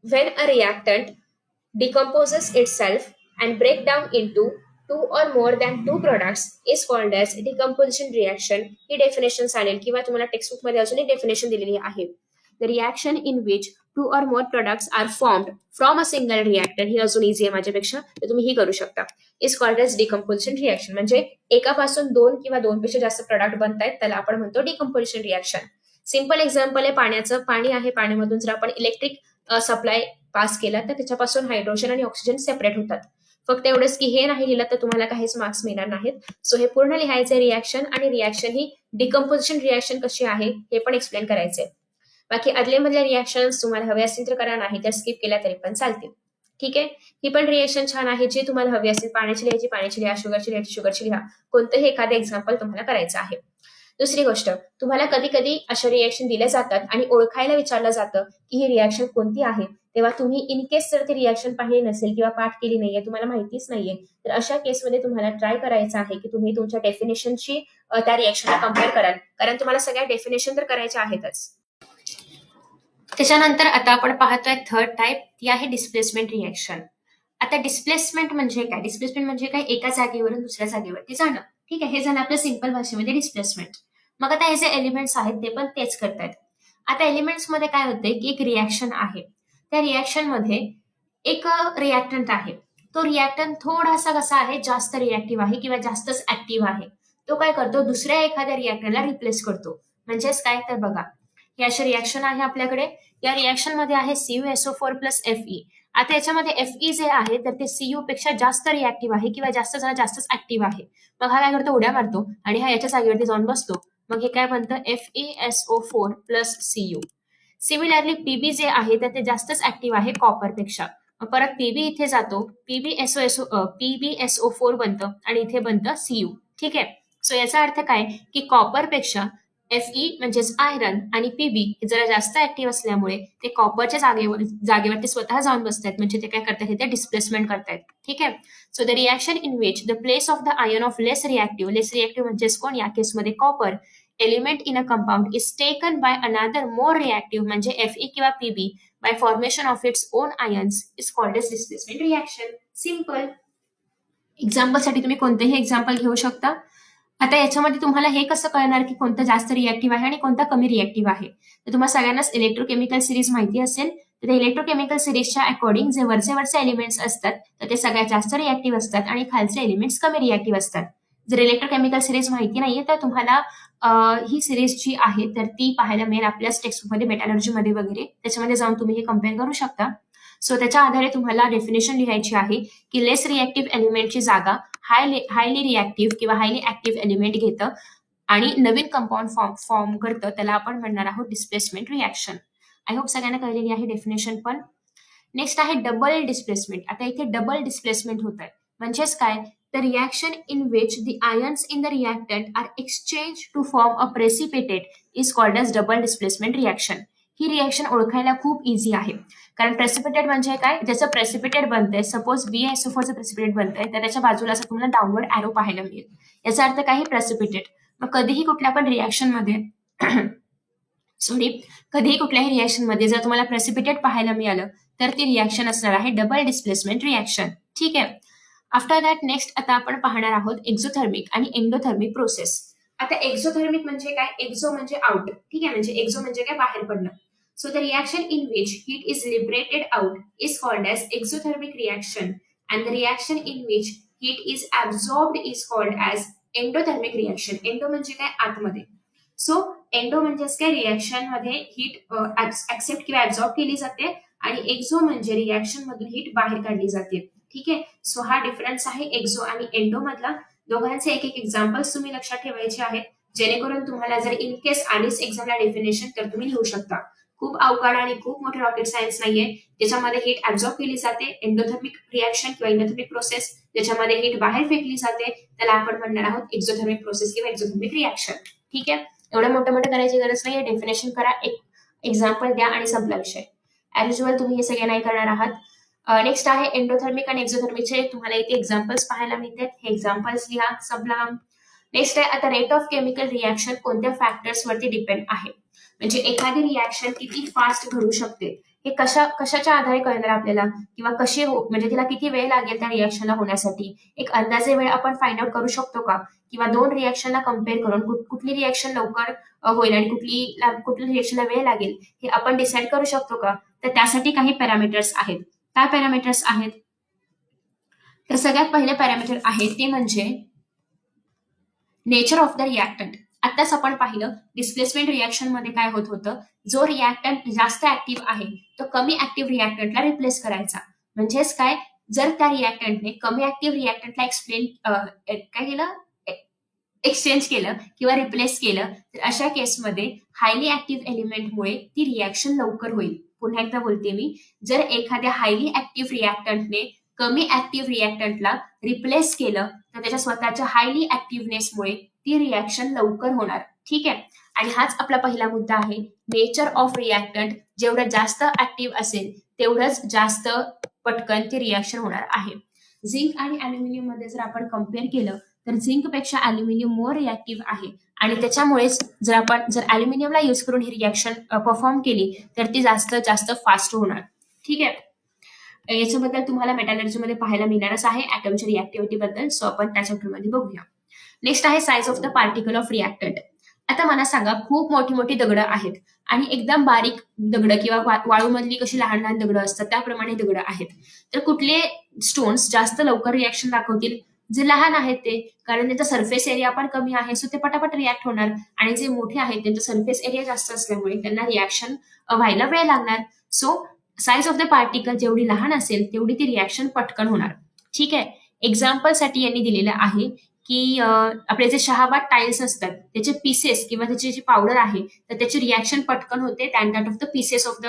when a reactant decomposes itself and break down into two or more than two products is called as decomposition reaction. He definition चालेल किंवा तुम्हाला टेक्स्टबुक मध्ये अजून एक डेफिनेशन दिलेली आहे. The reaction in which two or more products are formed from a single reactor, ही अजून इझी आहे माझ्यापेक्षा तर तुम्ही ही करू शकता. Is called as decomposition reaction. म्हणजे एकापासून दोन किंवा दोनपेक्षा जास्त प्रोडक्ट बनतायत त्याला आपण म्हणतो डिकम्पोजिशन रिॲक्शन. सिंपल एक्झाम्पल आहे पाण्याचं. पाणी आहे, पाण्यामधून जर आपण इलेक्ट्रिक सप्लाय पास केला तर त्याच्यापासून हायड्रोजन आणि ऑक्सिजन सेपरेट होतात. फक्त एवढंच की हे नाही लिहिलं तर तुम्हाला काहीच मार्क्स मिळणार नाहीत. सो हे पूर्ण लिहायचंय रिॲक्शन, आणि रिॲक्शन ही डिकम्पोजिशन रिॲक्शन कशी आहे हे पण एक्सप्लेन करायचंय. बाकी आदले मधल्या रिॲक्शन तुम्हाला हवे असतील तर करा, नाही तर स्किप केल्या तरी पण चालतील. ठीक आहे. ही पण रिॲक्शन छान आहे. जी तुम्हाला हवी असेल पाण्याची लिहायची पाण्याची लिहा, शुगरची लिहायची शुगरची लिहा. कोणतंही एखादं एक्झाम्पल तुम्हाला करायचं आहे. दुसरी गोष्ट, तुम्हाला कधी कधी अशा रिॲक्शन दिल्या जातात आणि ओळखायला विचारलं जातं की ही रिॲक्शन कोणती आहे. तेव्हा तुम्ही इन केस जर ती रिॲक्शन पाहिली नसेल किंवा पाठ केली नाहीये, तुम्हाला माहितीच नाहीये, तर अशा केसमध्ये तुम्हाला ट्राय करायचं आहे की तुम्ही तुमच्या डेफिनेशनशी त्या रिॲक्शनला कम्पेअर कराल, कारण तुम्हाला सगळ्या डेफिनेशन तर करायच्या आहेतच. त्याच्यानंतर आता आपण पाहतोय थर्ड टाइप, ती आहे डिस्प्लेसमेंट रिॲक्शन. आता डिस्प्लेसमेंट म्हणजे काय? डिस्प्लेसमेंट म्हणजे काय? एका जागेवरून दुसऱ्या जागेवरती जाणं. ठीक आहे. हे झालं आपल्या सिंपल भाषेमध्ये डिस्प्लेसमेंट. मग आता हे जे एलिमेंट्स आहेत ते पण तेच करतायत. आता एलिमेंट्स मध्ये काय होतंय की एक रिॲक्शन आहे, त्या रिॲक्शन मध्ये एक रिॲक्टंट आहे. तो रिॲक्टंट थोडासा कसा आहे? जास्त रिॲक्टिव्ह आहे किंवा जास्तच ऍक्टिव्ह आहे. तो काय करतो? दुसऱ्या एखाद्या रिॲक्टरला रिप्लेस करतो. म्हणजेच काय? तर बघा, ही अशी रिॲक्शन आहे आपल्याकडे. या रिॲक्शन मध्ये आहे CuSO4 प्लस Fe. आता याच्यामध्ये Fe जे आहे तर ते Cu पेक्षा जास्त रिॲक्टिव्ह आहे किंवा जास्तच ऍक्टिव्ह आहे. मग हा काय करतो, उड्या मारतो आणि हा याच्या जागेवरती जाऊन बसतो. मग हे काय बनतं, FeSO4 plus Cu. Similarly Pb जे आहे तर ते जास्तच ऍक्टिव्ह आहे कॉपरपेक्षा. मग परत Pb इथे जातो, PbSO4 बनतं आणि इथे बनतं Cu. ठीक आहे. सो याचा अर्थ काय की कॉपरपेक्षा Fe म्हणजेच आयरन आणि Pb हे जरा जास्त ऍक्टिव्ह असल्यामुळे ते कॉपरच्या जागेवर ते स्वतः जाऊन बसतात, म्हणजे ते काय करतात, ते डिस्प्लेसमेंट करतायत. ठीक आहे. So the reaction in which the place of the ion of less reactive म्हणजेच कोण, या केसमध्ये copper element in a compound is taken by another more reactive म्हणजे Fe किंवा Pb by formation of its own ions is called as displacement reaction. Simple. Example साठी तुम्ही कोणतेही एक्झाम्पल घेऊ शकता. आता याच्यामध्ये तुम्हाला हे कसं कळणार की कोणतं जास्त रिॲक्टिव्ह आहे आणि कोणता कमी रिॲक्टिव्ह आहे. तर तुम्हाला सगळ्यांनाच इलेक्ट्रोकेमिकल सिरीज माहिती असेल. तर इलेक्ट्रोकेमिकल सिरीजच्या अकॉर्डिंग जे वरचे एलिमेंट्स असतात तर ते सगळ्यात जास्त रिॲक्टिव्ह असतात आणि खालचे एलिमेंट्स कमी रिॲक्टिव्ह असतात. जर इलेक्ट्रोकेमिकल सिरीज माहिती नाहीये तर तुम्हाला ही सिरीज जी आहे तर ती पाहायला मिळेल आपल्याच टेक्स्टबुकमध्ये, मेटॅलर्जीमध्ये वगैरे. त्याच्यामध्ये जाऊन तुम्ही हे कम्पेअर करू शकता. सो त्याच्या आधारे तुम्हाला डेफिनेशन लिहायची आहे की लेस रिॲक्टिव्ह एलिमेंटची जागा हायली रिॲक्टिव्ह किंवा हायली ऍक्टिव्ह एलिमेंट घेतं आणि नवीन कंपाऊंड फॉर्म करतं, त्याला आपण म्हणणार आहोत डिस्प्लेसमेंट रिॲक्शन. आय होप सगळ्यांना कळलेली आहे डेफिनेशन पण. नेक्स्ट आहे डबल डिस्प्लेसमेंट. आता इथे डबल डिस्प्लेसमेंट होत आहे म्हणजेच काय, the reaction in which the ions in the reactant are exchange to form a precipitate is called as double displacement reaction. ही रिॲक्शन ओळखायला खूप इझी आहे, कारण प्रेसिपिटेट म्हणजे काय, ज्याचं प्रेसिपिटेट बनतंय, सपोज BaSO4चं प्रेसिपिटेट बनतंय तर त्याच्या बाजूला असं तुम्हाला डाऊनवर्ड ॲरो पाहायला मिळेल. याचा अर्थ काय, प्रेसिपिटेट. मग कधीही कुठल्या पण रिॲक्शनमध्ये कधीही कुठल्याही रिॲक्शनमध्ये जर तुम्हाला प्रेसिपिटेट पाहायला मिळालं तर ती रिॲक्शन असणार आहे डबल डिस्प्लेसमेंट रिॲक्शन. ठीक आहे. आफ्टर दॅट नेक्स्ट आता आपण पाहणार आहोत एक्झोथर्मिक आणि एंडोथर्मिक प्रोसेस. आता एक्झोथर्मिक म्हणजे काय, एक्झो म्हणजे आउट. ठीक आहे, म्हणजे एक्झो म्हणजे काय, बाहेर पडणं. So the reaction in which heat is liberated out is called as exothermic reaction, and the reaction in which heat is absorbed is called as endothermic reaction. Endo म्हणजे काय, आतमध्ये. सो एंडो म्हणजेच काय, रिॲक्शन मध्ये हीट ऍक्सेप्ट किंवा ऍब्झॉर्ब केली जाते आणि एक्झो म्हणजे रिॲक्शन मधून हीट बाहेर काढली जाते. ठीक आहे. सो हा डिफरन्स आहे एक्झो आणि एंडो मधला. दोघांचे एक एक्झाम्पल्स तुम्ही लक्षात ठेवायचे आहेत, जेणेकरून तुम्हाला जर इन केस आलीच एक्झामला डेफिनेशन तर तुम्ही लिहू शकता. खूप अवकाळ आणि खूप मोठे रॉकेट सायन्स नाहीये. ज्याच्यामध्ये हीट ऍब्झॉर्ब केली जाते, एंडोथर्मिक रिॲक्शन किंवा एंडोथर्मिक प्रोसेस, ज्याच्यामध्ये हीट बाहेर फेकली जाते, त्याला आपण म्हणणार आहोत एक्झोथर्मिक प्रोसेस किंवा एक्झोथर्मिक रिॲक्शन. ठीक आहे. एवढं मोठं करायची गरज नाहीये, डेफिनेशन करा, एक एक्झाम्पल द्या आणि संपला विषय. ॲज युज्युअल तुम्ही हे सगळे नाही करणार आहात. नेक्स्ट आहे एंडोथर्मिक आणि एक्झोथर्मिकचे तुम्हाला इथे एक्झाम्पल्स पाहायला मिळतात. हे एक्झाम्पल्स लिहा, संपला. नेक्स्ट आहे आता रेट ऑफ केमिकल रिॲक्शन कोणत्या फॅक्टर्स वरती डिपेंड आहे, म्हणजे एखादी रिॲक्शन किती फास्ट घडू शकते हे कशाच्या आधारे कळणार आपल्याला, किंवा कशी म्हणजे तिला किती वेळ लागेल त्या रिॲक्शनला होण्यासाठी. एक अंदाजे वेळ आपण फाइंड आउट करू शकतो का, किंवा दोन रिॲक्शनला कम्पेअर करून कुठली रिॲक्शन लवकर होईल आणि कुठल्या रिॲक्शनला वेळ लागेल हे आपण डिसाईड करू शकतो का. तर त्यासाठी काही पॅरामीटर्स आहेत. काय पॅरामीटर्स आहेत, तर सगळ्यात पहिले पॅरामीटर आहे ते म्हणजे नेचर ऑफ द रिॲक्टंट. आताच आपण पाहिलं डिस्प्लेसमेंट रिॲक्शन मध्ये काय होत होतं, जो रिॲक्टंट जास्त ऍक्टिव्ह आहे तो कमी ऍक्टिव्ह रिॲक्टंटला रिप्लेस करायचा. म्हणजेच काय, जर त्या रिॲक्टंटने कमी ऍक्टिव्ह रिॲक्टंटला एक्सचेंज केलं किंवा रिप्लेस केलं तर अशा केसमध्ये हायली ऍक्टिव्ह एलिमेंटमुळे ती रिॲक्शन लवकर होईल. पुन्हा एकदा बोलते मी, जर एखाद्या हायली ऍक्टिव्ह रिॲक्टंटने कमी ऍक्टिव्ह रिॲक्टंटला रिप्लेस केलं तर त्याच्या स्वतःच्या हायली ऍक्टिव्हनेसमुळे ती रिॲक्शन लवकर होणार. ठीक आहे. आणि हाच आपला पहिला मुद्दा आहे, नेचर ऑफ रिॲक्टंट. जेवढं जास्त ऍक्टिव्ह असेल तेवढंच जास्त पटकन ती रिॲक्शन होणार आहे. झिंक आणि अल्युमिनियम मध्ये जर आपण कम्पेअर केलं तर झिंक पेक्षा अल्युमिनियम मोर रिॲक्टिव्ह आहे आणि त्याच्यामुळेच जर अल्युमिनियमला यूज करून ही रिॲक्शन परफॉर्म केली तर ती जास्त फास्ट होणार. ठीक आहे. याच्याबद्दल तुम्हाला मेटॅलर्जीमध्ये पाहायला मिळणारच आहे ऍटमच्या रिॲक्टिव्हिटी बद्दल. सो आपण त्या चॅप्टरमध्ये बघूया. नेक्स्ट आहे size of the particle of reactant. आता मला सांगा, खूप मोठी दगडं आहेत आणि एकदम बारीक दगडं किंवा वाळूमधली कशी लहान दगडं असतात त्याप्रमाणे दगडं आहेत. तर कुठले स्टोन्स जास्त लवकर रिॲक्शन दाखवतील, जे लहान आहेत ते, कारण त्यांचा सरफेस एरिया पण कमी आहे, सो ते पटापट रिॲक्ट होणार. आणि जे मोठे आहेत त्यांचा सरफेस एरिया जास्त असल्यामुळे त्यांना रिॲक्शन व्हायला वेळ लागणार. So size of the particle जेवढी लहान असेल तेवढी ती रिॲक्शन पटकन होणार. ठीक आहे. एक्झाम्पलसाठी यांनी दिलेलं आहे की आपले जे शहाबाद टाईल्स असतात त्याचे पीसेस किंवा त्याची जी पावडर आहे तर त्याची रिॲक्शन पटकन होते than that of the pieces of the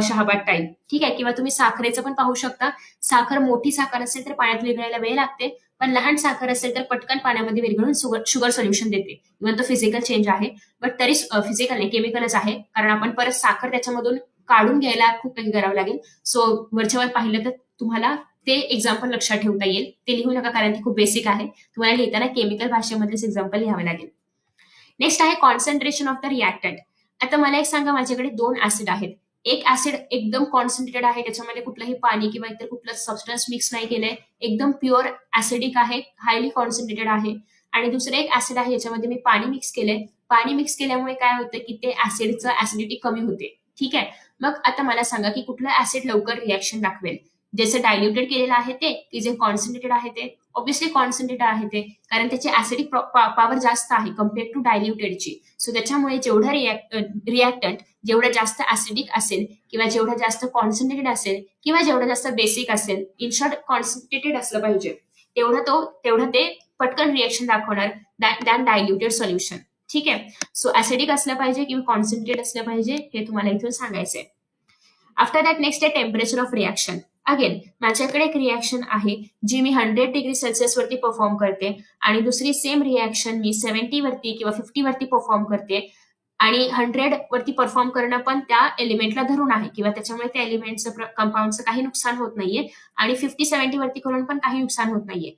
Shahabad tile. ठीक आहे. किंवा तुम्ही साखरेचं पण पाहू शकता. साखर, मोठी साखर असेल तर पाण्यात विरघळायला वेळ लागते, पण लहान साखर असेल तर पटकन पाण्यामध्ये विरघळून शुगर सोल्युशन देते. इव्हन तो फिजिकल चेंज आहे, बट तरी फिजिकल नाही, केमिकलच आहे, कारण आपण परत साखर त्याच्यामधून काढून घ्यायला खूप काही करावं लागेल. सो वरच्यावर पाहिलं तर तुम्हाला ते एक्झाम्पल लक्षात ठेवता येईल. ते लिहू नका कारण ते खूप बेसिक आहे. तुम्हाला लिहिताना केमिकल भाषेमधलेच एक्झाम्पल लिहावे लागेल. नेक्स्ट आहे कॉन्सन्ट्रेशन ऑफ द रिॲक्टंट. आता मला एक सांगा, माझ्याकडे 2 ऍसिड आहेत. एक ऍसिड एकदम कॉन्सन्ट्रेटेड आहे, त्याच्यामध्ये कुठलंही पाणी किंवा इतर कुठलं सबस्टन्स मिक्स नाही केलंय, एकदम प्युअर ऍसिडिक आहे, हायली कॉन्सन्ट्रेटेड आहे. आणि दुसरं एक ऍसिड आहे याच्यामध्ये मी पाणी मिक्स केलंय. पाणी मिक्स केल्यामुळे काय होतं की ते ऍसिडचं ऍसिडिटी कमी होते. ठीक आहे. मग आता मला सांगा की कुठलं ऍसिड लवकर रिॲक्शन दाखवेल. ज्याचं डायल्युटेड केलेलं आहे ते की जे कॉन्सन्ट्रेटेड आहे ते. ऑब्व्हियसली कॉन्सन्ट्रेटेड आहे ते, कारण त्याची ऍसिडिक पॉवर जास्त आहे कम्पेअर टू डायल्युटेडची. सो त्याच्यामुळे जेवढा रिॲक्टंट जेवढा जास्त ऍसिडिक असेल किंवा जेवढा जास्त कॉन्सन्ट्रेटेड असेल किंवा जेवढा जास्त बेसिक असेल, इन शॉर्ट कॉन्सन्ट्रेटेड असलं पाहिजे, तेवढं ते पटकन रिॲक्शन दाखवणार दॅन डायल्युटेड सोल्युशन. ठीक आहे. सो ऍसिडिक असलं पाहिजे किंवा कॉन्सन्ट्रेटेड असलं पाहिजे, हे तुम्हाला इथून सांगायचंय. आफ्टर दॅट नेक्स्ट आहे टेम्परेचर ऑफ रिॲक्शन. अगेन माझ्याकडे एक रिॲक्शन आहे जी मी 100 डिग्री सेल्सिअस वरती परफॉर्म करते आणि दुसरी सेम रिॲक्शन मी 70 वरती किंवा 50 वरती परफॉर्म करते. आणि 100 वरती परफॉर्म करणं पण त्या एलिमेंटला धरून आहे किंवा त्याच्यामुळे त्या एलिमेंटचं कंपाऊंडचं काही नुकसान होत नाहीये. आणि 50-70 वरती करून पण काही नुकसान होत नाहीये,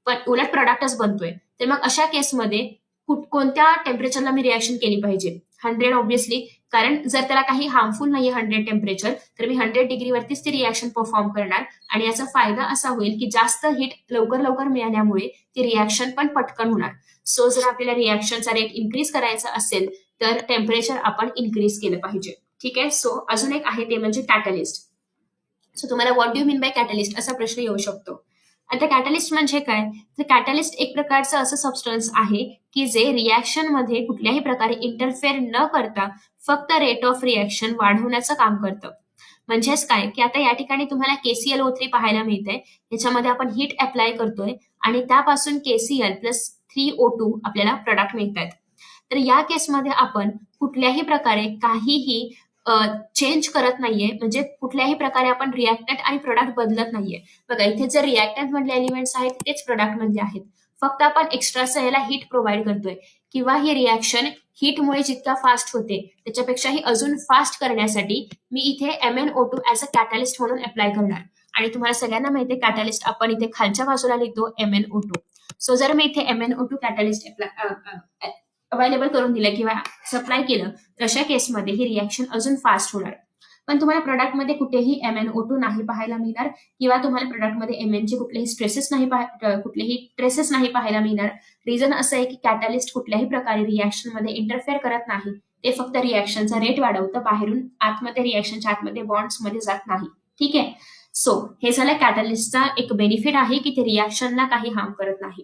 पण उलट प्रोडक्टच बनतोय. तर मग अशा केसमध्ये कोणत्या टेम्परेचरला मी रिॲक्शन केली पाहिजे? 100 ऑब्व्हियसली, कारण जर त्याला काही हार्मफुल नाहीये 100 टेम्परेचर, तर मी 100 डिग्रीवरतीच ती रिॲक्शन परफॉर्म करणार. आणि याचा फायदा असा होईल की जास्त हीट लवकर लवकर मिळाल्यामुळे ती रिॲक्शन पण पटकन होणार. सो जर आपल्याला रिॲक्शनचा रेट इन्क्रीज करायचा असेल तर टेम्परेचर आपण इन्क्रीज केलं पाहिजे. ठीक आहे. सो अजून एक आहे ते म्हणजे कॅटलिस्ट. सो तुम्हाला what do you mean by catalyst असा प्रश्न येऊ शकतो. आता कॅटलिस्ट म्हणजे काय? तर कॅटलिस्ट एक प्रकारचं असं सबस्टन्स आहे की जे रिॲक्शन मध्ये कुठल्याही प्रकारे इंटरफेअर न करता फक्त रेट ऑफ रिॲक्शन वाढवण्याचं काम करतं. म्हणजेच काय की आता या ठिकाणी तुम्हाला KClO3 पाहायला मिळतंय. याच्यामध्ये आपण हीट अप्लाय करतोय आणि त्यापासून KCl+3O2 आपल्याला प्रोडक्ट मिळतात. तर या केसमध्ये आपण कुठल्याही प्रकारे काहीही चेंज करत नाहीये, म्हणजे कुठल्याही प्रकारे आपण रिॲक्टंट आणि प्रोडक्ट बदलत नाहीये. बघा इथे जर रिॲक्टंट मधले एलिमेंट्स आहेत तेच प्रोडक्ट मधले आहेत, फक्त आपण एक्स्ट्राचं याला हीट प्रोव्हाइड करतोय किंवा ही रिॲक्शन हीटमुळे जितका फास्ट होते त्याच्यापेक्षाही अजून फास्ट करण्यासाठी मी इथे MnO2 ऍज अ कॅटलिस्ट म्हणून अप्लाय करणार. आणि तुम्हाला सगळ्यांना माहिती आहे कॅटलिस्ट आपण इथे खालच्या बाजूला लिहितो MnO2. सो जर मी इथे MnO2 कॅटलिस्ट अवेलेबल करून दिलं किंवा सप्लाय केलं तर अशा केसमध्ये ही रिॲक्शन अजून फास्ट होणार. पण तुम्हाला प्रोडक्टमध्ये कुठेही MnO2 नाही पाहायला मिळणार किंवा तुम्हाला प्रोडक्टमध्ये Mnचे कुठलेही ट्रेसेस नाही पाहायला मिळणार. रिझन असं आहे की कॅटलिस्ट कुठल्याही प्रकारे रिॲक्शन मध्ये इंटरफेअर करत नाही, ते फक्त रिॲक्शनचा रेट वाढवतं, बाहेरून आतमध्ये रिॲक्शनच्या आतमध्ये बॉन्ड्स मध्ये जात नाही. ठीक आहे. सो हे झालं कॅटलिस्टचा एक बेनिफिट आहे की ते रिॲक्शनला काही हार्म करत नाही.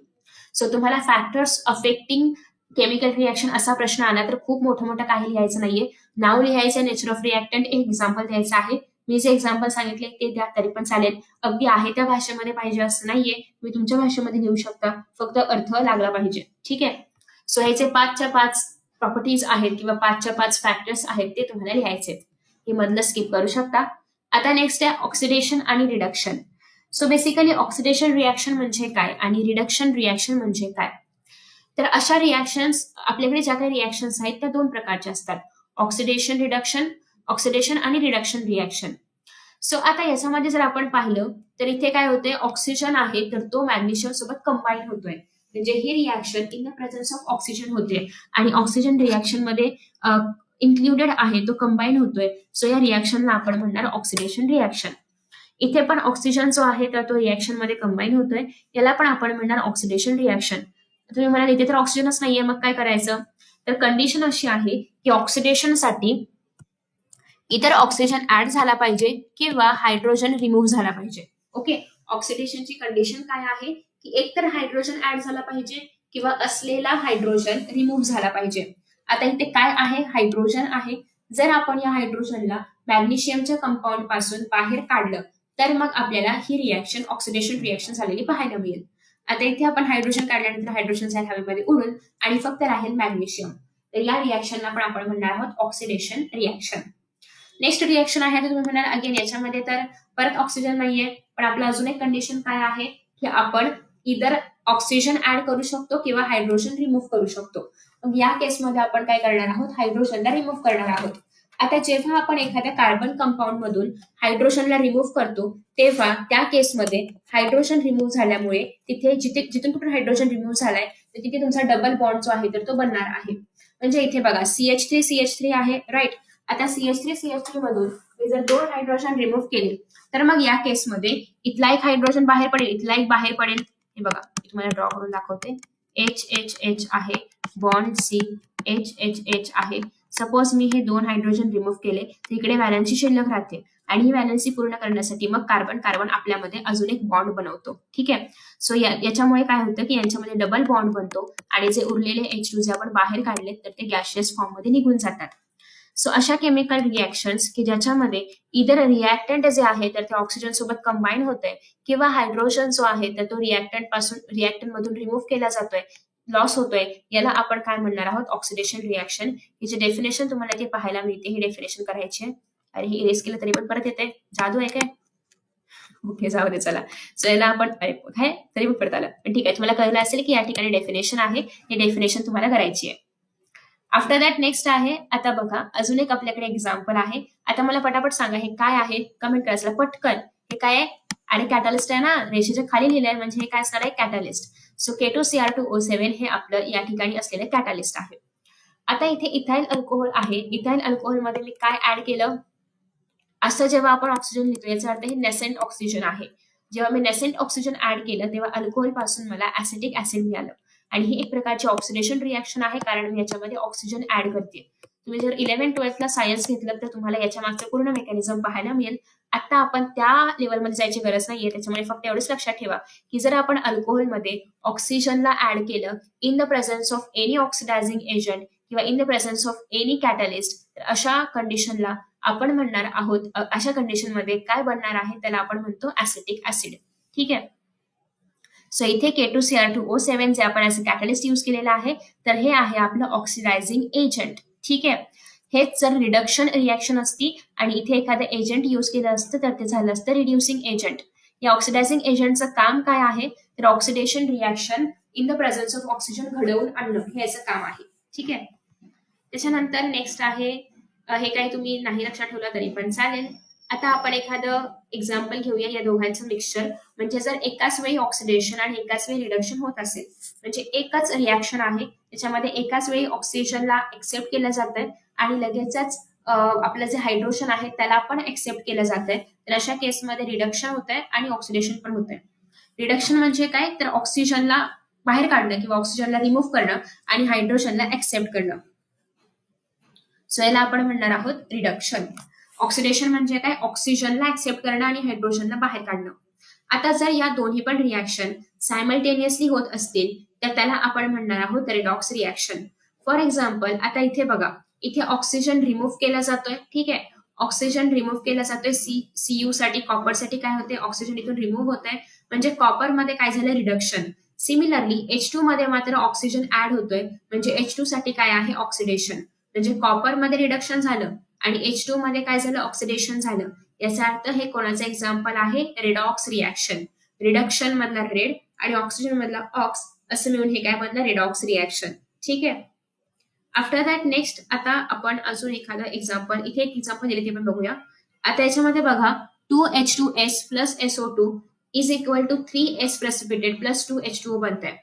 सो तुम्हाला फॅक्टर्स अफेक्टिंग केमिकल रिॲक्शन असा प्रश्न आला तर खूप मोठं काही लिहायचं नाहीये. नाव लिहायचं, नेचर ऑफ रिॲक्टंट, एक एक्झाम्पल द्यायचं आहे. मी जे एक्झाम्पल सांगितले ते द्या तरी पण चालेल. अगदी आहे त्या भाषेमध्ये पाहिजे असं नाहीये, मी तुमच्या भाषेमध्ये लिहू शकता, फक्त अर्थ लागला पाहिजे. ठीक आहे. सो ह्याचे 5च्या 5 प्रॉपर्टीज आहेत किंवा 5च्या 5 फॅक्टर्स आहेत ते तुम्हाला लिहायचे. हे मधलं स्किप करू शकता. आता नेक्स्ट आहे ऑक्सिडेशन आणि reduction. So basically oxidation reaction म्हणजे काय आणि रिडक्शन रिॲक्शन म्हणजे काय? तर अशा रिॲक्शन्स आपल्याकडे ज्या काही रिॲक्शन्स आहेत त्या 2 प्रकारच्या असतात, ऑक्सिडेशन आणि रिडक्शन रिॲक्शन. सो आता याच्यामध्ये जर आपण पाहिलं तर इथे काय होते, ऑक्सिजन आहे तर तो मॅग्नेशियम सोबत कंबाईन होतोय, म्हणजे ही reaction in the presence of oxygen होते आणि ऑक्सिजन रिॲक्शन मध्ये इन्क्लुडेड आहे, तो कंबाईन होतोय. सो या रिॲक्शनला आपण म्हणणार ऑक्सिडेशन रिॲक्शन. इथे पण ऑक्सिजन जो आहे तर तो रिॲक्शन मध्ये कंबाईन होतोय, याला पण आपण म्हणणार ऑक्सिडेशन रिॲक्शन. तुम्ही म्हणाल इथे तर ऑक्सिजनच नाहीये मग काय करायचं? तर कंडिशन अशी आहे की ऑक्सिडेशनसाठी इतर ऑक्सिजन ऍड झाला पाहिजे किंवा हायड्रोजन रिमूव्ह झाला पाहिजे. ओके. ऑक्सिडेशनची कंडिशन काय आहे की एकतर हायड्रोजन ऍड झाला पाहिजे किंवा असलेला हायड्रोजन रिमूव्ह झाला पाहिजे. आता इथे काय आहे, हायड्रोजन आहे. जर आपण या हायड्रोजनला मॅग्नेशियमच्या कंपाऊंड पासून बाहेर काढलं तर मग आपल्याला ही रिॲक्शन ऑक्सिडेशन रिॲक्शन झालेली पाहायला मिळेल. आता इथे आपण हायड्रोजन काढल्यानंतर हायड्रोजन जाईल हवेमध्ये उडून आणि फक्त राहील मॅग्नेशियम. तर या रिॲक्शनला पण आपण म्हणणार आहोत ऑक्सिडेशन रिॲक्शन. नेक्स्ट रिॲक्शन आहे, आता तुम्ही म्हणाल अगेन याच्यामध्ये तर परत ऑक्सिजन नाहीये, पण आपलं अजून एक कंडिशन काय आहे की आपण इधर ऑक्सिजन ऍड करू शकतो किंवा हायड्रोजन रिमूव्ह करू शकतो. मग या केसमध्ये आपण काय करणार आहोत, हायड्रोजनला रिमूव्ह करणार आहोत. आता जेव्हा आपण एखाद्या कार्बन कंपाऊंड मधून हायड्रोजनला रिमूव्ह करतो तेव्हा त्या केसमध्ये हायड्रोजन रिमूव्ह झाल्यामुळे तिथे जिथून कुठून हायड्रोजन रिमूव्ह झालाय तर तिथे तुमचा डबल बॉन्ड जो आहे तर तो बनणार आहे. म्हणजे इथे बघा CH3 आहे राईट. आता CH3 मधून मी जर 2 हायड्रोजन रिमूव्ह केले तर मग या केसमध्ये इथला एक हायड्रोजन बाहेर पडेल, इथला एक बाहेर पडेल. हे बघा मी तुम्हाला ड्रॉ करून दाखवते. HH आहे, बॉन्ड C, HH आहे. सपोज मी हे 2 हायड्रोजन रिमूव्ह केले तर इकडे व्हॅलेन्सी शिल्लक राहते आणि ही व्हॅलेन्सी पूर्ण करण्यासाठी मग कार्बन कार्बन आपल्यामध्ये अजून एक बॉन्ड बनवतो. ठीक आहे. सो याच्यामुळे काय होतं की यांच्यामध्ये डबल बॉन्ड बनतो आणि जे उरलेले H2 जे आपण बाहेर काढले तर ते गॅशियस फॉर्म मध्ये निघून जातात. सो अशा केमिकल रिॲक्शन्स की ज्याच्यामध्ये इधर रिॲक्टंट जे आहे तर ते ऑक्सिजन सोबत कंबाईन होतंय किंवा हायड्रोजन जो आहे तर तो रिॲक्टंट मधून रिमूव्ह केला जातोय, लॉस होतोय, याला आपण काय म्हणणार आहोत, ऑक्सिडेशन रिॲक्शन. हिचे डेफिनेशन तुम्हाला इथे पाहायला मिळते. ही डेफिनेशन करायची आहे. अरे ही इरेज केलं तरी पण परत येते, जादू आहे काय? ओके जाऊ दे चला. सो याला आपण अरे काय तरी पण परत आलं, पण ठीक आहे. तुम्हाला कळलं असेल की या ठिकाणी डेफिनेशन आहे, हे डेफिनेशन तुम्हाला करायची आहे. आफ्टर दॅट नेक्स्ट आहे, आता बघा अजून एक आपल्याकडे एक्झाम्पल आहे. आता मला पटापट सांगा हे काय आहे, कमेंट करायचं पटकन. हे काय आहे? आणि कॅटलिस्ट आहे ना, रेषेच्या खाली लिहिलंय म्हणजे हे काय असणार आहे, कॅटलिस्ट. सो K2Cr2O7 हे आपलं या ठिकाणी असलेलं कॅटलिस्ट आहे. आता इथे इथाइल अल्कोहोल आहे. इथाइल अल्कोहोल मध्ये मी काय ऍड केलं, असं जेव्हा आपण ऑक्सिजन लिहितो याचा अर्थ हे नेसेंट ऑक्सिजन आहे. जेव्हा मी नेसेंट ऑक्सिजन ऍड केलं तेव्हा अल्कोहोल पासून मला ऍसिटिक ऍसिड मिळालं आणि ही एक प्रकारची ऑक्सिडेशन रिॲक्शन आहे कारण मी याच्यामध्ये ऑक्सिजन ऍड करते. तुम्ही जर 11-12ला सायन्स घेतलं तर तुम्हाला याच्या मागचं पूर्ण मेकॅनिझम पाहायला मिळेल. आता आपण त्या लेवलमध्ये जायची गरज नाहीये, त्याच्यामुळे फक्त एवढंच लक्षात ठेवा की जर आपण अल्कोहोलमध्ये ऑक्सिजनला ऍड केलं in the presence of any oxidising agent किंवा in the presence of any catalyst, तर अशा कंडिशनला आपण म्हणणार आहोत, अशा कंडिशनमध्ये काय बनणार आहे त्याला आपण म्हणतो ऍसिटिक ऍसिड. ठीक आहे. सो इथे K2Cr2O7 जे आपण ऍज अ कॅटलिस्ट यूज केलेलं आहे तर हे आहे आपलं ऑक्सिडायझिंग एजंट. ठीक आहे. हेच जर रिडक्शन रिॲक्शन असती आणि इथे एखादं एजंट यूज केलं असतं तर ते झालं असतं रिड्युसिंग एजंट. या ऑक्सिडायझिंग एजंटचं काम काय आहे तर oxidation reaction in the presence of oxygen घडवून आणणं हे याचं काम आहे. ठीक आहे. त्याच्यानंतर नेक्स्ट आहे, हे काही तुम्ही नाही लक्षात ठेवलं तरी पण चालेल. आता आपण एखादं एक्झाम्पल घेऊया या दोघांचं मिक्सचर. म्हणजे जर एकाच वेळी ऑक्सिडेशन आणि एकाच वेळी रिडक्शन होत असेल म्हणजे एकच रिॲक्शन आहे त्याच्यामध्ये एकाच वेळी ऑक्सिजनला एक्सेप्ट केलं जात आहे आणि लगेचच आपलं जे हायड्रोजन आहे त्याला पण एक्सेप्ट केलं जात आहे, तर अशा केसमध्ये रिडक्शन होत आहे आणि ऑक्सिडेशन पण होत आहे. रिडक्शन म्हणजे काय तर ऑक्सिजनला बाहेर काढणं किंवा ऑक्सिजनला रिमूव्ह करणं आणि हायड्रोजनला एक्सेप्ट करणं. सो याला आपण म्हणणार आहोत रिडक्शन. ऑक्सिडेशन म्हणजे काय, ऑक्सिजनला एक्सेप्ट करणं आणि हायड्रोजनला बाहेर काढणं. आता जर या दोन्ही पण रिॲक्शन सायमल्टेनियसली होत असतील तर त्याला आपण म्हणणार आहोत रेडॉक्स रिॲक्शन. फॉर एक्झाम्पल आता इथे बघा, इथे ऑक्सिजन रिमूव्ह केला जातोय. ठीक आहे. ऑक्सिजन रिमूव्ह केला जातोय Cu साठी, कॉपर साठी काय होते, ऑक्सिजन इथून रिमूव्ह होत आहे म्हणजे कॉपर मध्ये काय झालं, रिडक्शन. सिमिलरली H2 मध्ये मात्र ऑक्सिजन ऍड होतोय म्हणजे H2 साठी काय आहे, ऑक्सिडेशन. म्हणजे कॉपर मध्ये रिडक्शन झालं आणि H2 मध्ये काय झालं, ऑक्सिडेशन झालं. याचा अर्थ हे कोणाचं एक्झाम्पल आहे, रेडॉक्स रिॲक्शन. रिडक्शन मधला रेड आणि ऑक्सिजन मधला ऑक्स असं मिळून हे काय बनलं, रेडॉक्स रिॲक्शन. ठीक आहे. आफ्टर दॅट नेक्स्ट आता आपण अजून एखादं एक्झाम्पल, इथे एक एक्झाम्पल दिले ते पण बघूया. आता याच्यामध्ये बघा 2H2S plus SO2 is equal to 3S precipitate plus 2H2O बनत आहे.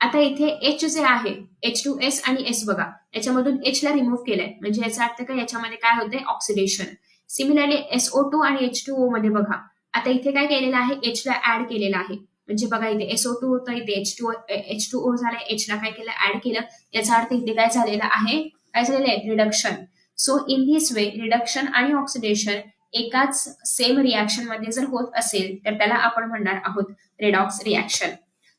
आता इथे H जे आहे H2S आणि S बघा याच्यामधून H ला रिमूव्ह केलंय म्हणजे याचा अर्थ काय, याच्यामध्ये काय होतंय, ऑक्सिडेशन. सिमिलरली SO2 आणि H2O मध्ये बघा आता इथे काय केलेलं आहे, H ला ऍड केलेलं आहे म्हणजे बघा इथे SO2 होतं, इथे H2O झालंय, H ला काय केलं, ऍड केलं. याचा अर्थ इथे काय झालेलं आहे, काय झालेलं आहे, reduction. So in this way reduction आणि ऑक्सिडेशन एकाच सेम रिॲक्शन मध्ये जर होत असेल तर त्याला आपण म्हणणार आहोत रेडॉक्स रिॲक्शन.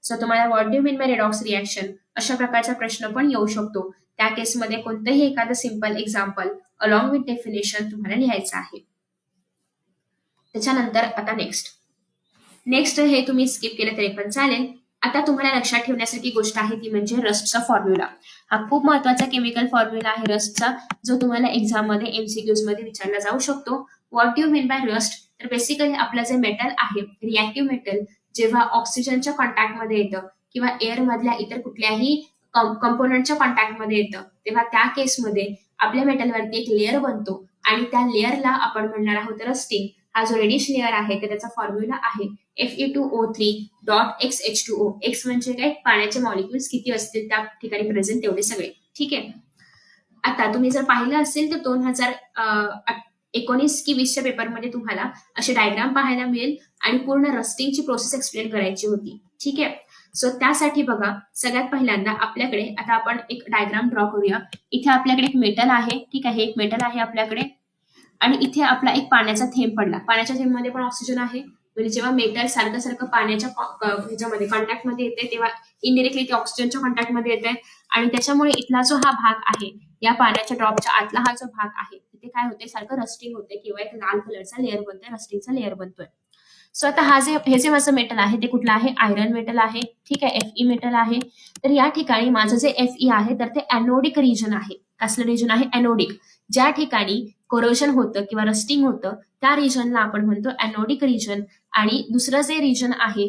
सो तुम्हाला what do you mean by redox reaction अशा प्रकारचा प्रश्न पण येऊ शकतो. त्या केसमध्ये कोणतंही एखादं simple example along with definition तुम्हाला लिहायचं आहे. त्याच्यानंतर आता नेक्स्ट हे तुम्ही स्किप केलं तरी पण चालेल. आता तुम्हाला लक्षात ठेवण्यासारखी गोष्ट आहे ती म्हणजे रस्टचा फॉर्म्युला. हा खूप महत्वाचा केमिकल फॉर्म्युला आहे रस्टचा, जो तुम्हाला एक्झाम मध्ये एमसीक्यूज मध्ये विचारला जाऊ शकतो. What do you mean by rust? तर बेसिकली आपलं जे मेटल आहे, रिॲक्टिव्ह मेटल, जेव्हा ऑक्सिजनच्या कॉन्टॅक्टमध्ये येतं किंवा एअर मधल्या इतर कुठल्याही कंपोनंटच्या कॉन्टॅक्टमध्ये येतं, तेव्हा त्या केसमध्ये आपल्या मेटलवरती एक लेअर बनतो आणि त्या लेअरला आपण म्हणणार आहोत रस्टिंग. हा जो रेडिश लेअर आहे तर त्याचा फॉर्म्युला आहे Fe2O3.XH2O. एक्स म्हणजे काय, पाण्याचे मॉलिक्युल्स किती असतील त्या ठिकाणी प्रेझेंट तेवढे सगळे. ठीक आहे. आता तुम्ही जर पाहिलं असेल तर 2019 की 20च्या पेपरमध्ये तुम्हाला असे डायग्राम पाहायला मिळेल आणि पूर्ण रस्टिंगची प्रोसेस एक्सप्लेन करायची होती. ठीक आहे. सो त्यासाठी बघा, सगळ्यात पहिल्यांदा आपल्याकडे आता आपण एक डायग्राम ड्रॉ करूया. इथे आपल्याकडे एक मेटल आहे. ठीक आहे, एक मेटल आहे आपल्याकडे आणि इथे आपला एक पाण्याचा थेंब पडला. पाण्याच्या थेंबमध्ये पण ऑक्सिजन आहे. म्हणजे जेव्हा मेटल सारखं पाण्याच्या ह्याच्यामध्ये कॉन्टॅक्टमध्ये येते तेव्हा इनडिरेक्टली ते ऑक्सिजनच्या कॉन्टॅक्टमध्ये येते आणि त्याच्यामुळे इथला जो हा भाग आहे, या पाण्याच्या ड्रॉपच्या आतला हा जो भाग आहे, तिथे काय होते, सारखं रस्टिंग होते किंवा एक लाल कलरचा लेअर बनतोय, रस्टिंगचा लेअर बनतोय. सो आता हे जे माझं मेटल आहे ते कुठलं आहे, आयरन मेटल आहे. ठीक आहे, Fe मेटल आहे. तर या ठिकाणी माझं जे Fe आहे तर ते एनोडिक रिजन आहे. कसलं रिजन आहे, एनोडिक. ज्या ठिकाणी कोरोजन होतं किंवा रस्टिंग होतं त्या रिजनला आपण म्हणतो एनोडिक रिजन. आणि दुसरं जे रिजन आहे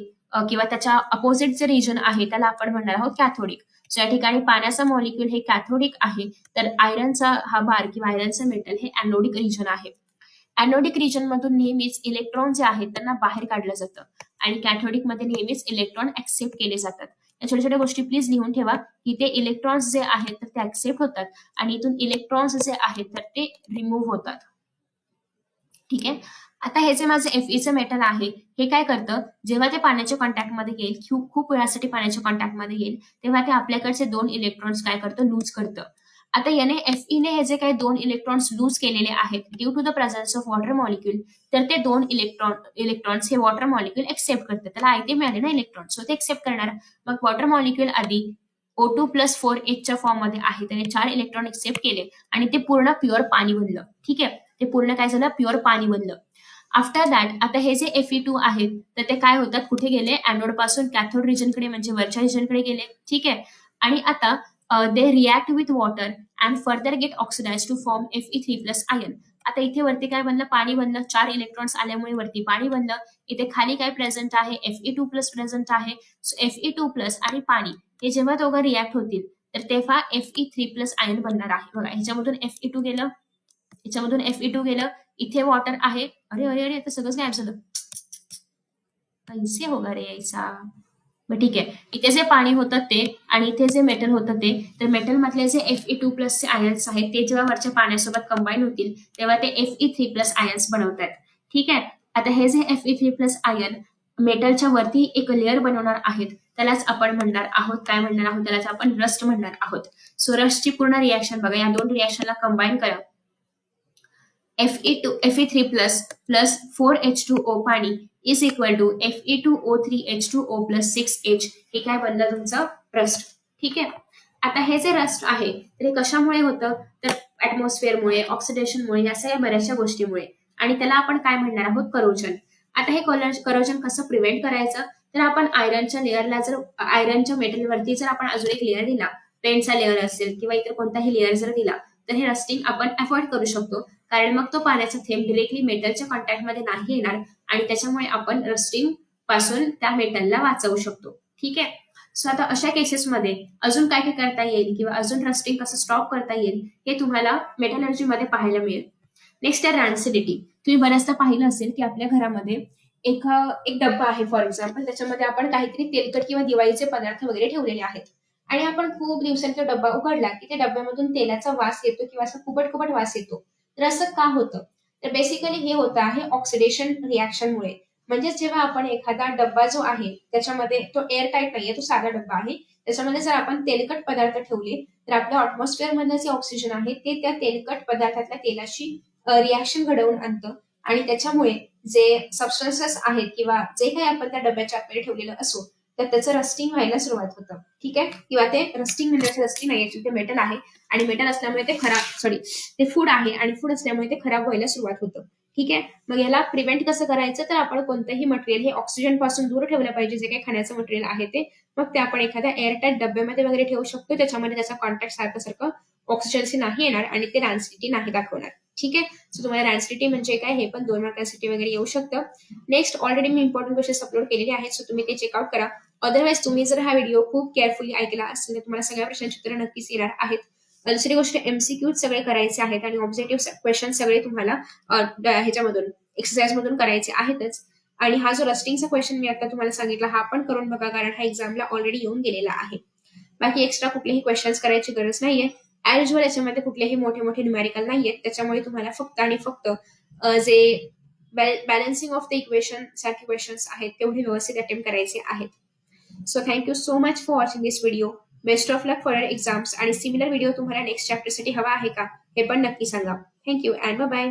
किंवा त्याच्या अपोजिट जे रिजन आहे त्याला आपण म्हणणार आहोत कॅथोडिक. सो या ठिकाणी पाण्याचा मॉलिक्युल हे कॅथोडिक आहे, तर आयरनचा हा बार किंवा आयरनचं मेटल हे एनोडिक रिजन आहे. एनोडिक रिजन मधून नेहमीच इलेक्ट्रॉन जे आहेत त्यांना बाहेर काढलं जातं आणि कॅथोडिक मध्ये नेहमीच इलेक्ट्रॉन ऍक्सेप्ट केले जातात. या छोट्या छोट्या गोष्टी प्लीज लिहून ठेवा. इथे इलेक्ट्रॉन्स जे आहेत तर ते ऍक्सेप्ट होतात आणि इथून इलेक्ट्रॉन्स जे आहेत तर ते रिमूव्ह होतात. ठीक आहे. आता हे जे माझं Feचं मेटल आहे हे काय करतं, जेव्हा ते पाण्याच्या कॉन्टॅक्टमध्ये येईल, खूप वेळासाठी पाण्याच्या कॉन्टॅक्टमध्ये येईल, तेव्हा ते आपल्याकडचे 2 इलेक्ट्रॉन्स काय करतं, लूज करतं. आता याने Feने हे जे काही 2 इलेक्ट्रॉन्स लूज केलेले आहेत due to the presence of water molecule, तर ते 2 इलेक्ट्रॉन्स हे वॉटर मॉलिक्युल एक्सेप्ट करतात. त्याला आयते मिळाले ना इलेक्ट्रॉन, सो ते एक्सेप्ट करणार. मग वॉटर मॉलिक्युल आधी O2+4H फॉर्म मध्ये आहे, त्याने 4 इलेक्ट्रॉन एक्सेप्ट केले आणि ते पूर्ण प्युअर पाणी बनलं. ठीक आहे, ते पूर्ण काय झालं, प्युअर पाणी बनलं. आफ्टर दॅट आता हे जे Fe2 आहेत तर ते काय होतात, कुठे गेले, एनोड पासून कॅथोड रिजनकडे म्हणजे वरच्या रिजनकडे गेले. ठीक आहे. आणि आता they react with water and further get oxidise to form Fe3+ ion. आता इथे वरती काय बनलं, पाणी बनलं. 4 इलेक्ट्रॉन्स आल्यामुळे वरती पाणी बनलं. इथे खाली काय प्रेझेंट आहे, Fe2+ प्रेझेंट आहे. सो Fe2+ आणि पाणी हे जेव्हा दोघं रिॲक्ट होतील तर तेव्हा Fe3+ आयन बनणार आहे. बघा, ह्याच्यामधून Fe2 गेलं, ह्याच्यामधून Fe2 गेलं, इथे वॉटर आहे. अरे अरे अरे, आता सगळंच गायब झालं. कैसे होगा रे ऐसा. मग ठीक आहे, इथे जे पाणी होतं ते आणि इथे जे मेटल होतं ते, तर मेटल मधले जे Fe2+ चे आयन्स आहेत ते जेव्हा वरच्या पाण्यासोबत कंबाईन होतील तेव्हा ते Fe3+ आयन्स बनवतात. ठीक आहे. आता हे जे Fe3+ आयन मेटलच्या वरती एक लेअर बनवणार आहेत त्यालाच आपण म्हणणार आहोत, काय म्हणणार आहोत, त्यालाच आपण रस्ट म्हणणार आहोत. सो रस्टची पूर्ण रिॲक्शन बघा, या 2 रिॲक्शनला कंबाईन करा. Fe3+ 4H2O पाणी is equal to Fe2O3H2O + 6H. हे काय बनलं तुमचं, रस्ट. ठीक आहे. आता हे जे रस्ट आहे तर हे कशामुळे होतं, तर ऍटमॉस्फिअरमुळे, ऑक्सिडेशनमुळे, या सगळ्या बऱ्याचशा गोष्टीमुळे, आणि त्याला आपण काय म्हणणार आहोत, करोजन. आता हे करोजन कसं प्रिव्हेंट करायचं, तर आपण आयरनच्या लेअरला जर आयरनच्या मेटलवरती जर आपण अजून एक लेअर दिला, पेंटचा लेअर असेल किंवा इतर कोणताही लेअर जर दिला तर हे रस्टिंग आपण अफोर्ड करू शकतो, कारण मग तो पाण्याचा थेंब डिरेक्टली मेटलच्या कॉन्टॅक्टमध्ये नाही येणार आणि त्याच्यामुळे आपण रस्टिंग पासून त्या मेटलला वाचवू शकतो. ठीक आहे. सो आता अशा केसेसमध्ये अजून काय काय करता येईल किंवा अजून रस्टिंग कसं स्टॉप करता येईल हे तुम्हाला मेटलर्जीमध्ये पाहायला मिळेल. नेक्स्ट आहे रॅन्सिडिटी. तुम्ही बऱ्याचदा पाहिलं असेल की आपल्या घरामध्ये एक डब्बा आहे फॉर एक्झाम्पल, त्याच्यामध्ये आपण काहीतरी तेलकट किंवा दिवाळीचे पदार्थ वगैरे ठेवलेले आहेत आणि आपण खूप दिवसांनी तो डब्बा उघडला की त्या डब्यामधून तेलाचा वास येतो किंवा असं कुबट वास येतो. तर असं का होतं, तर बेसिकली हे होतं आहे ऑक्सिडेशन रिॲक्शनमुळे. म्हणजेच जेव्हा आपण एखादा डब्बा जो आहे त्याच्यामध्ये तो एअर टाईट नाहीये, तो साधा डब्बा आहे, त्याच्यामध्ये जर आपण तेलकट पदार्थ ठेवले तर आपल्या ऍटमॉस्फिअर मधलं जे ऑक्सिजन आहे ते त्या तेलकट पदार्थातल्या तेलाशी रिॲक्शन घडवून आणतं आणि त्याच्यामुळे जे सबस्टन्सेस आहेत किंवा जे काही आपण त्या डब्याच्या आतमध्ये ठेवलेलं असो तर त्याचं रस्टिंग व्हायला सुरुवात होतं. ठीक आहे, किंवा ते रस्टिंग म्हणजे रस्टिंग नाही, ते मेटल आहे आणि मेटल असल्यामुळे ते ते फूड आहे आणि फूड असल्यामुळे ते खराब व्हायला सुरुवात होतं. ठीक आहे, मग याला प्रिव्हेंट कसं करायचं, तर आपण कोणतंही मटेरियल हे ऑक्सिजन पासून दूर ठेवलं पाहिजे, जे काही खाण्याचं मटेरियल आहे ते. मग ते आपण एखाद्या एअरटाईट डब्यामध्ये वगैरे ठेवू शकतो, त्याच्यामध्ये त्याचा कॉन्टॅक्ट सारखं ऑक्सिजनशी नाही येणार आणि ते रॅन्सिटी नाही दाखवणार. ठीक आहे, सो तुम्हाला रॅन्सिटी म्हणजे काय हे पण 2 मार्कांसाठी वगैरे येऊ शकतं. नेक्स्ट, ऑलरेडी मी इम्पॉर्टंट क्वेश्चन्स अपलोड केलेले आहेत, सो तुम्ही ते चेकआउट करा. अदरवाईज तुम्ही जर हा व्हिडिओ खूप केअरफुली ऐकला असेल तर तुम्हाला सगळ्या प्रश्नांची उत्तरं नक्कीच येणार आहेत. दुसरी गोष्ट, MCQ सगळे करायचे आहेत आणि ऑब्जेक्टिव्ह क्वेश्चन सगळे तुम्हाला ह्याच्यामधून एक्सरसाइज मधून करायचे आहेतच. आणि हा जो रस्टिंगचा क्वेश्चन मी आता तुम्हाला सांगितला हा पण करून बघा, कारण हा एक्झामला ऑलरेडी येऊन गेलेला आहे. बाकी एक्स्ट्रा कुठलेही क्वेश्चन्स करायची गरज नाहीये. ऍज युजल याच्यामध्ये कुठलेही मोठे मोठे न्यूमॅरिकल नाहीयेत, त्याच्यामुळे तुम्हाला फक्त आणि फक्त जे बॅलन्सिंग ऑफ द इक्वेशन सारखे क्वेश्चन्स आहेत तेवढे व्यवस्थित अटेम्प्ट करायचे आहेत. So thank you so much for watching this video. Best of luck for your exams. आणि सिमिलर व्हिडिओ तुम्हाला नेक्स्ट चॅप्टरसाठी हवा आहे का हे पण नक्की सांगा. Thank you and bye.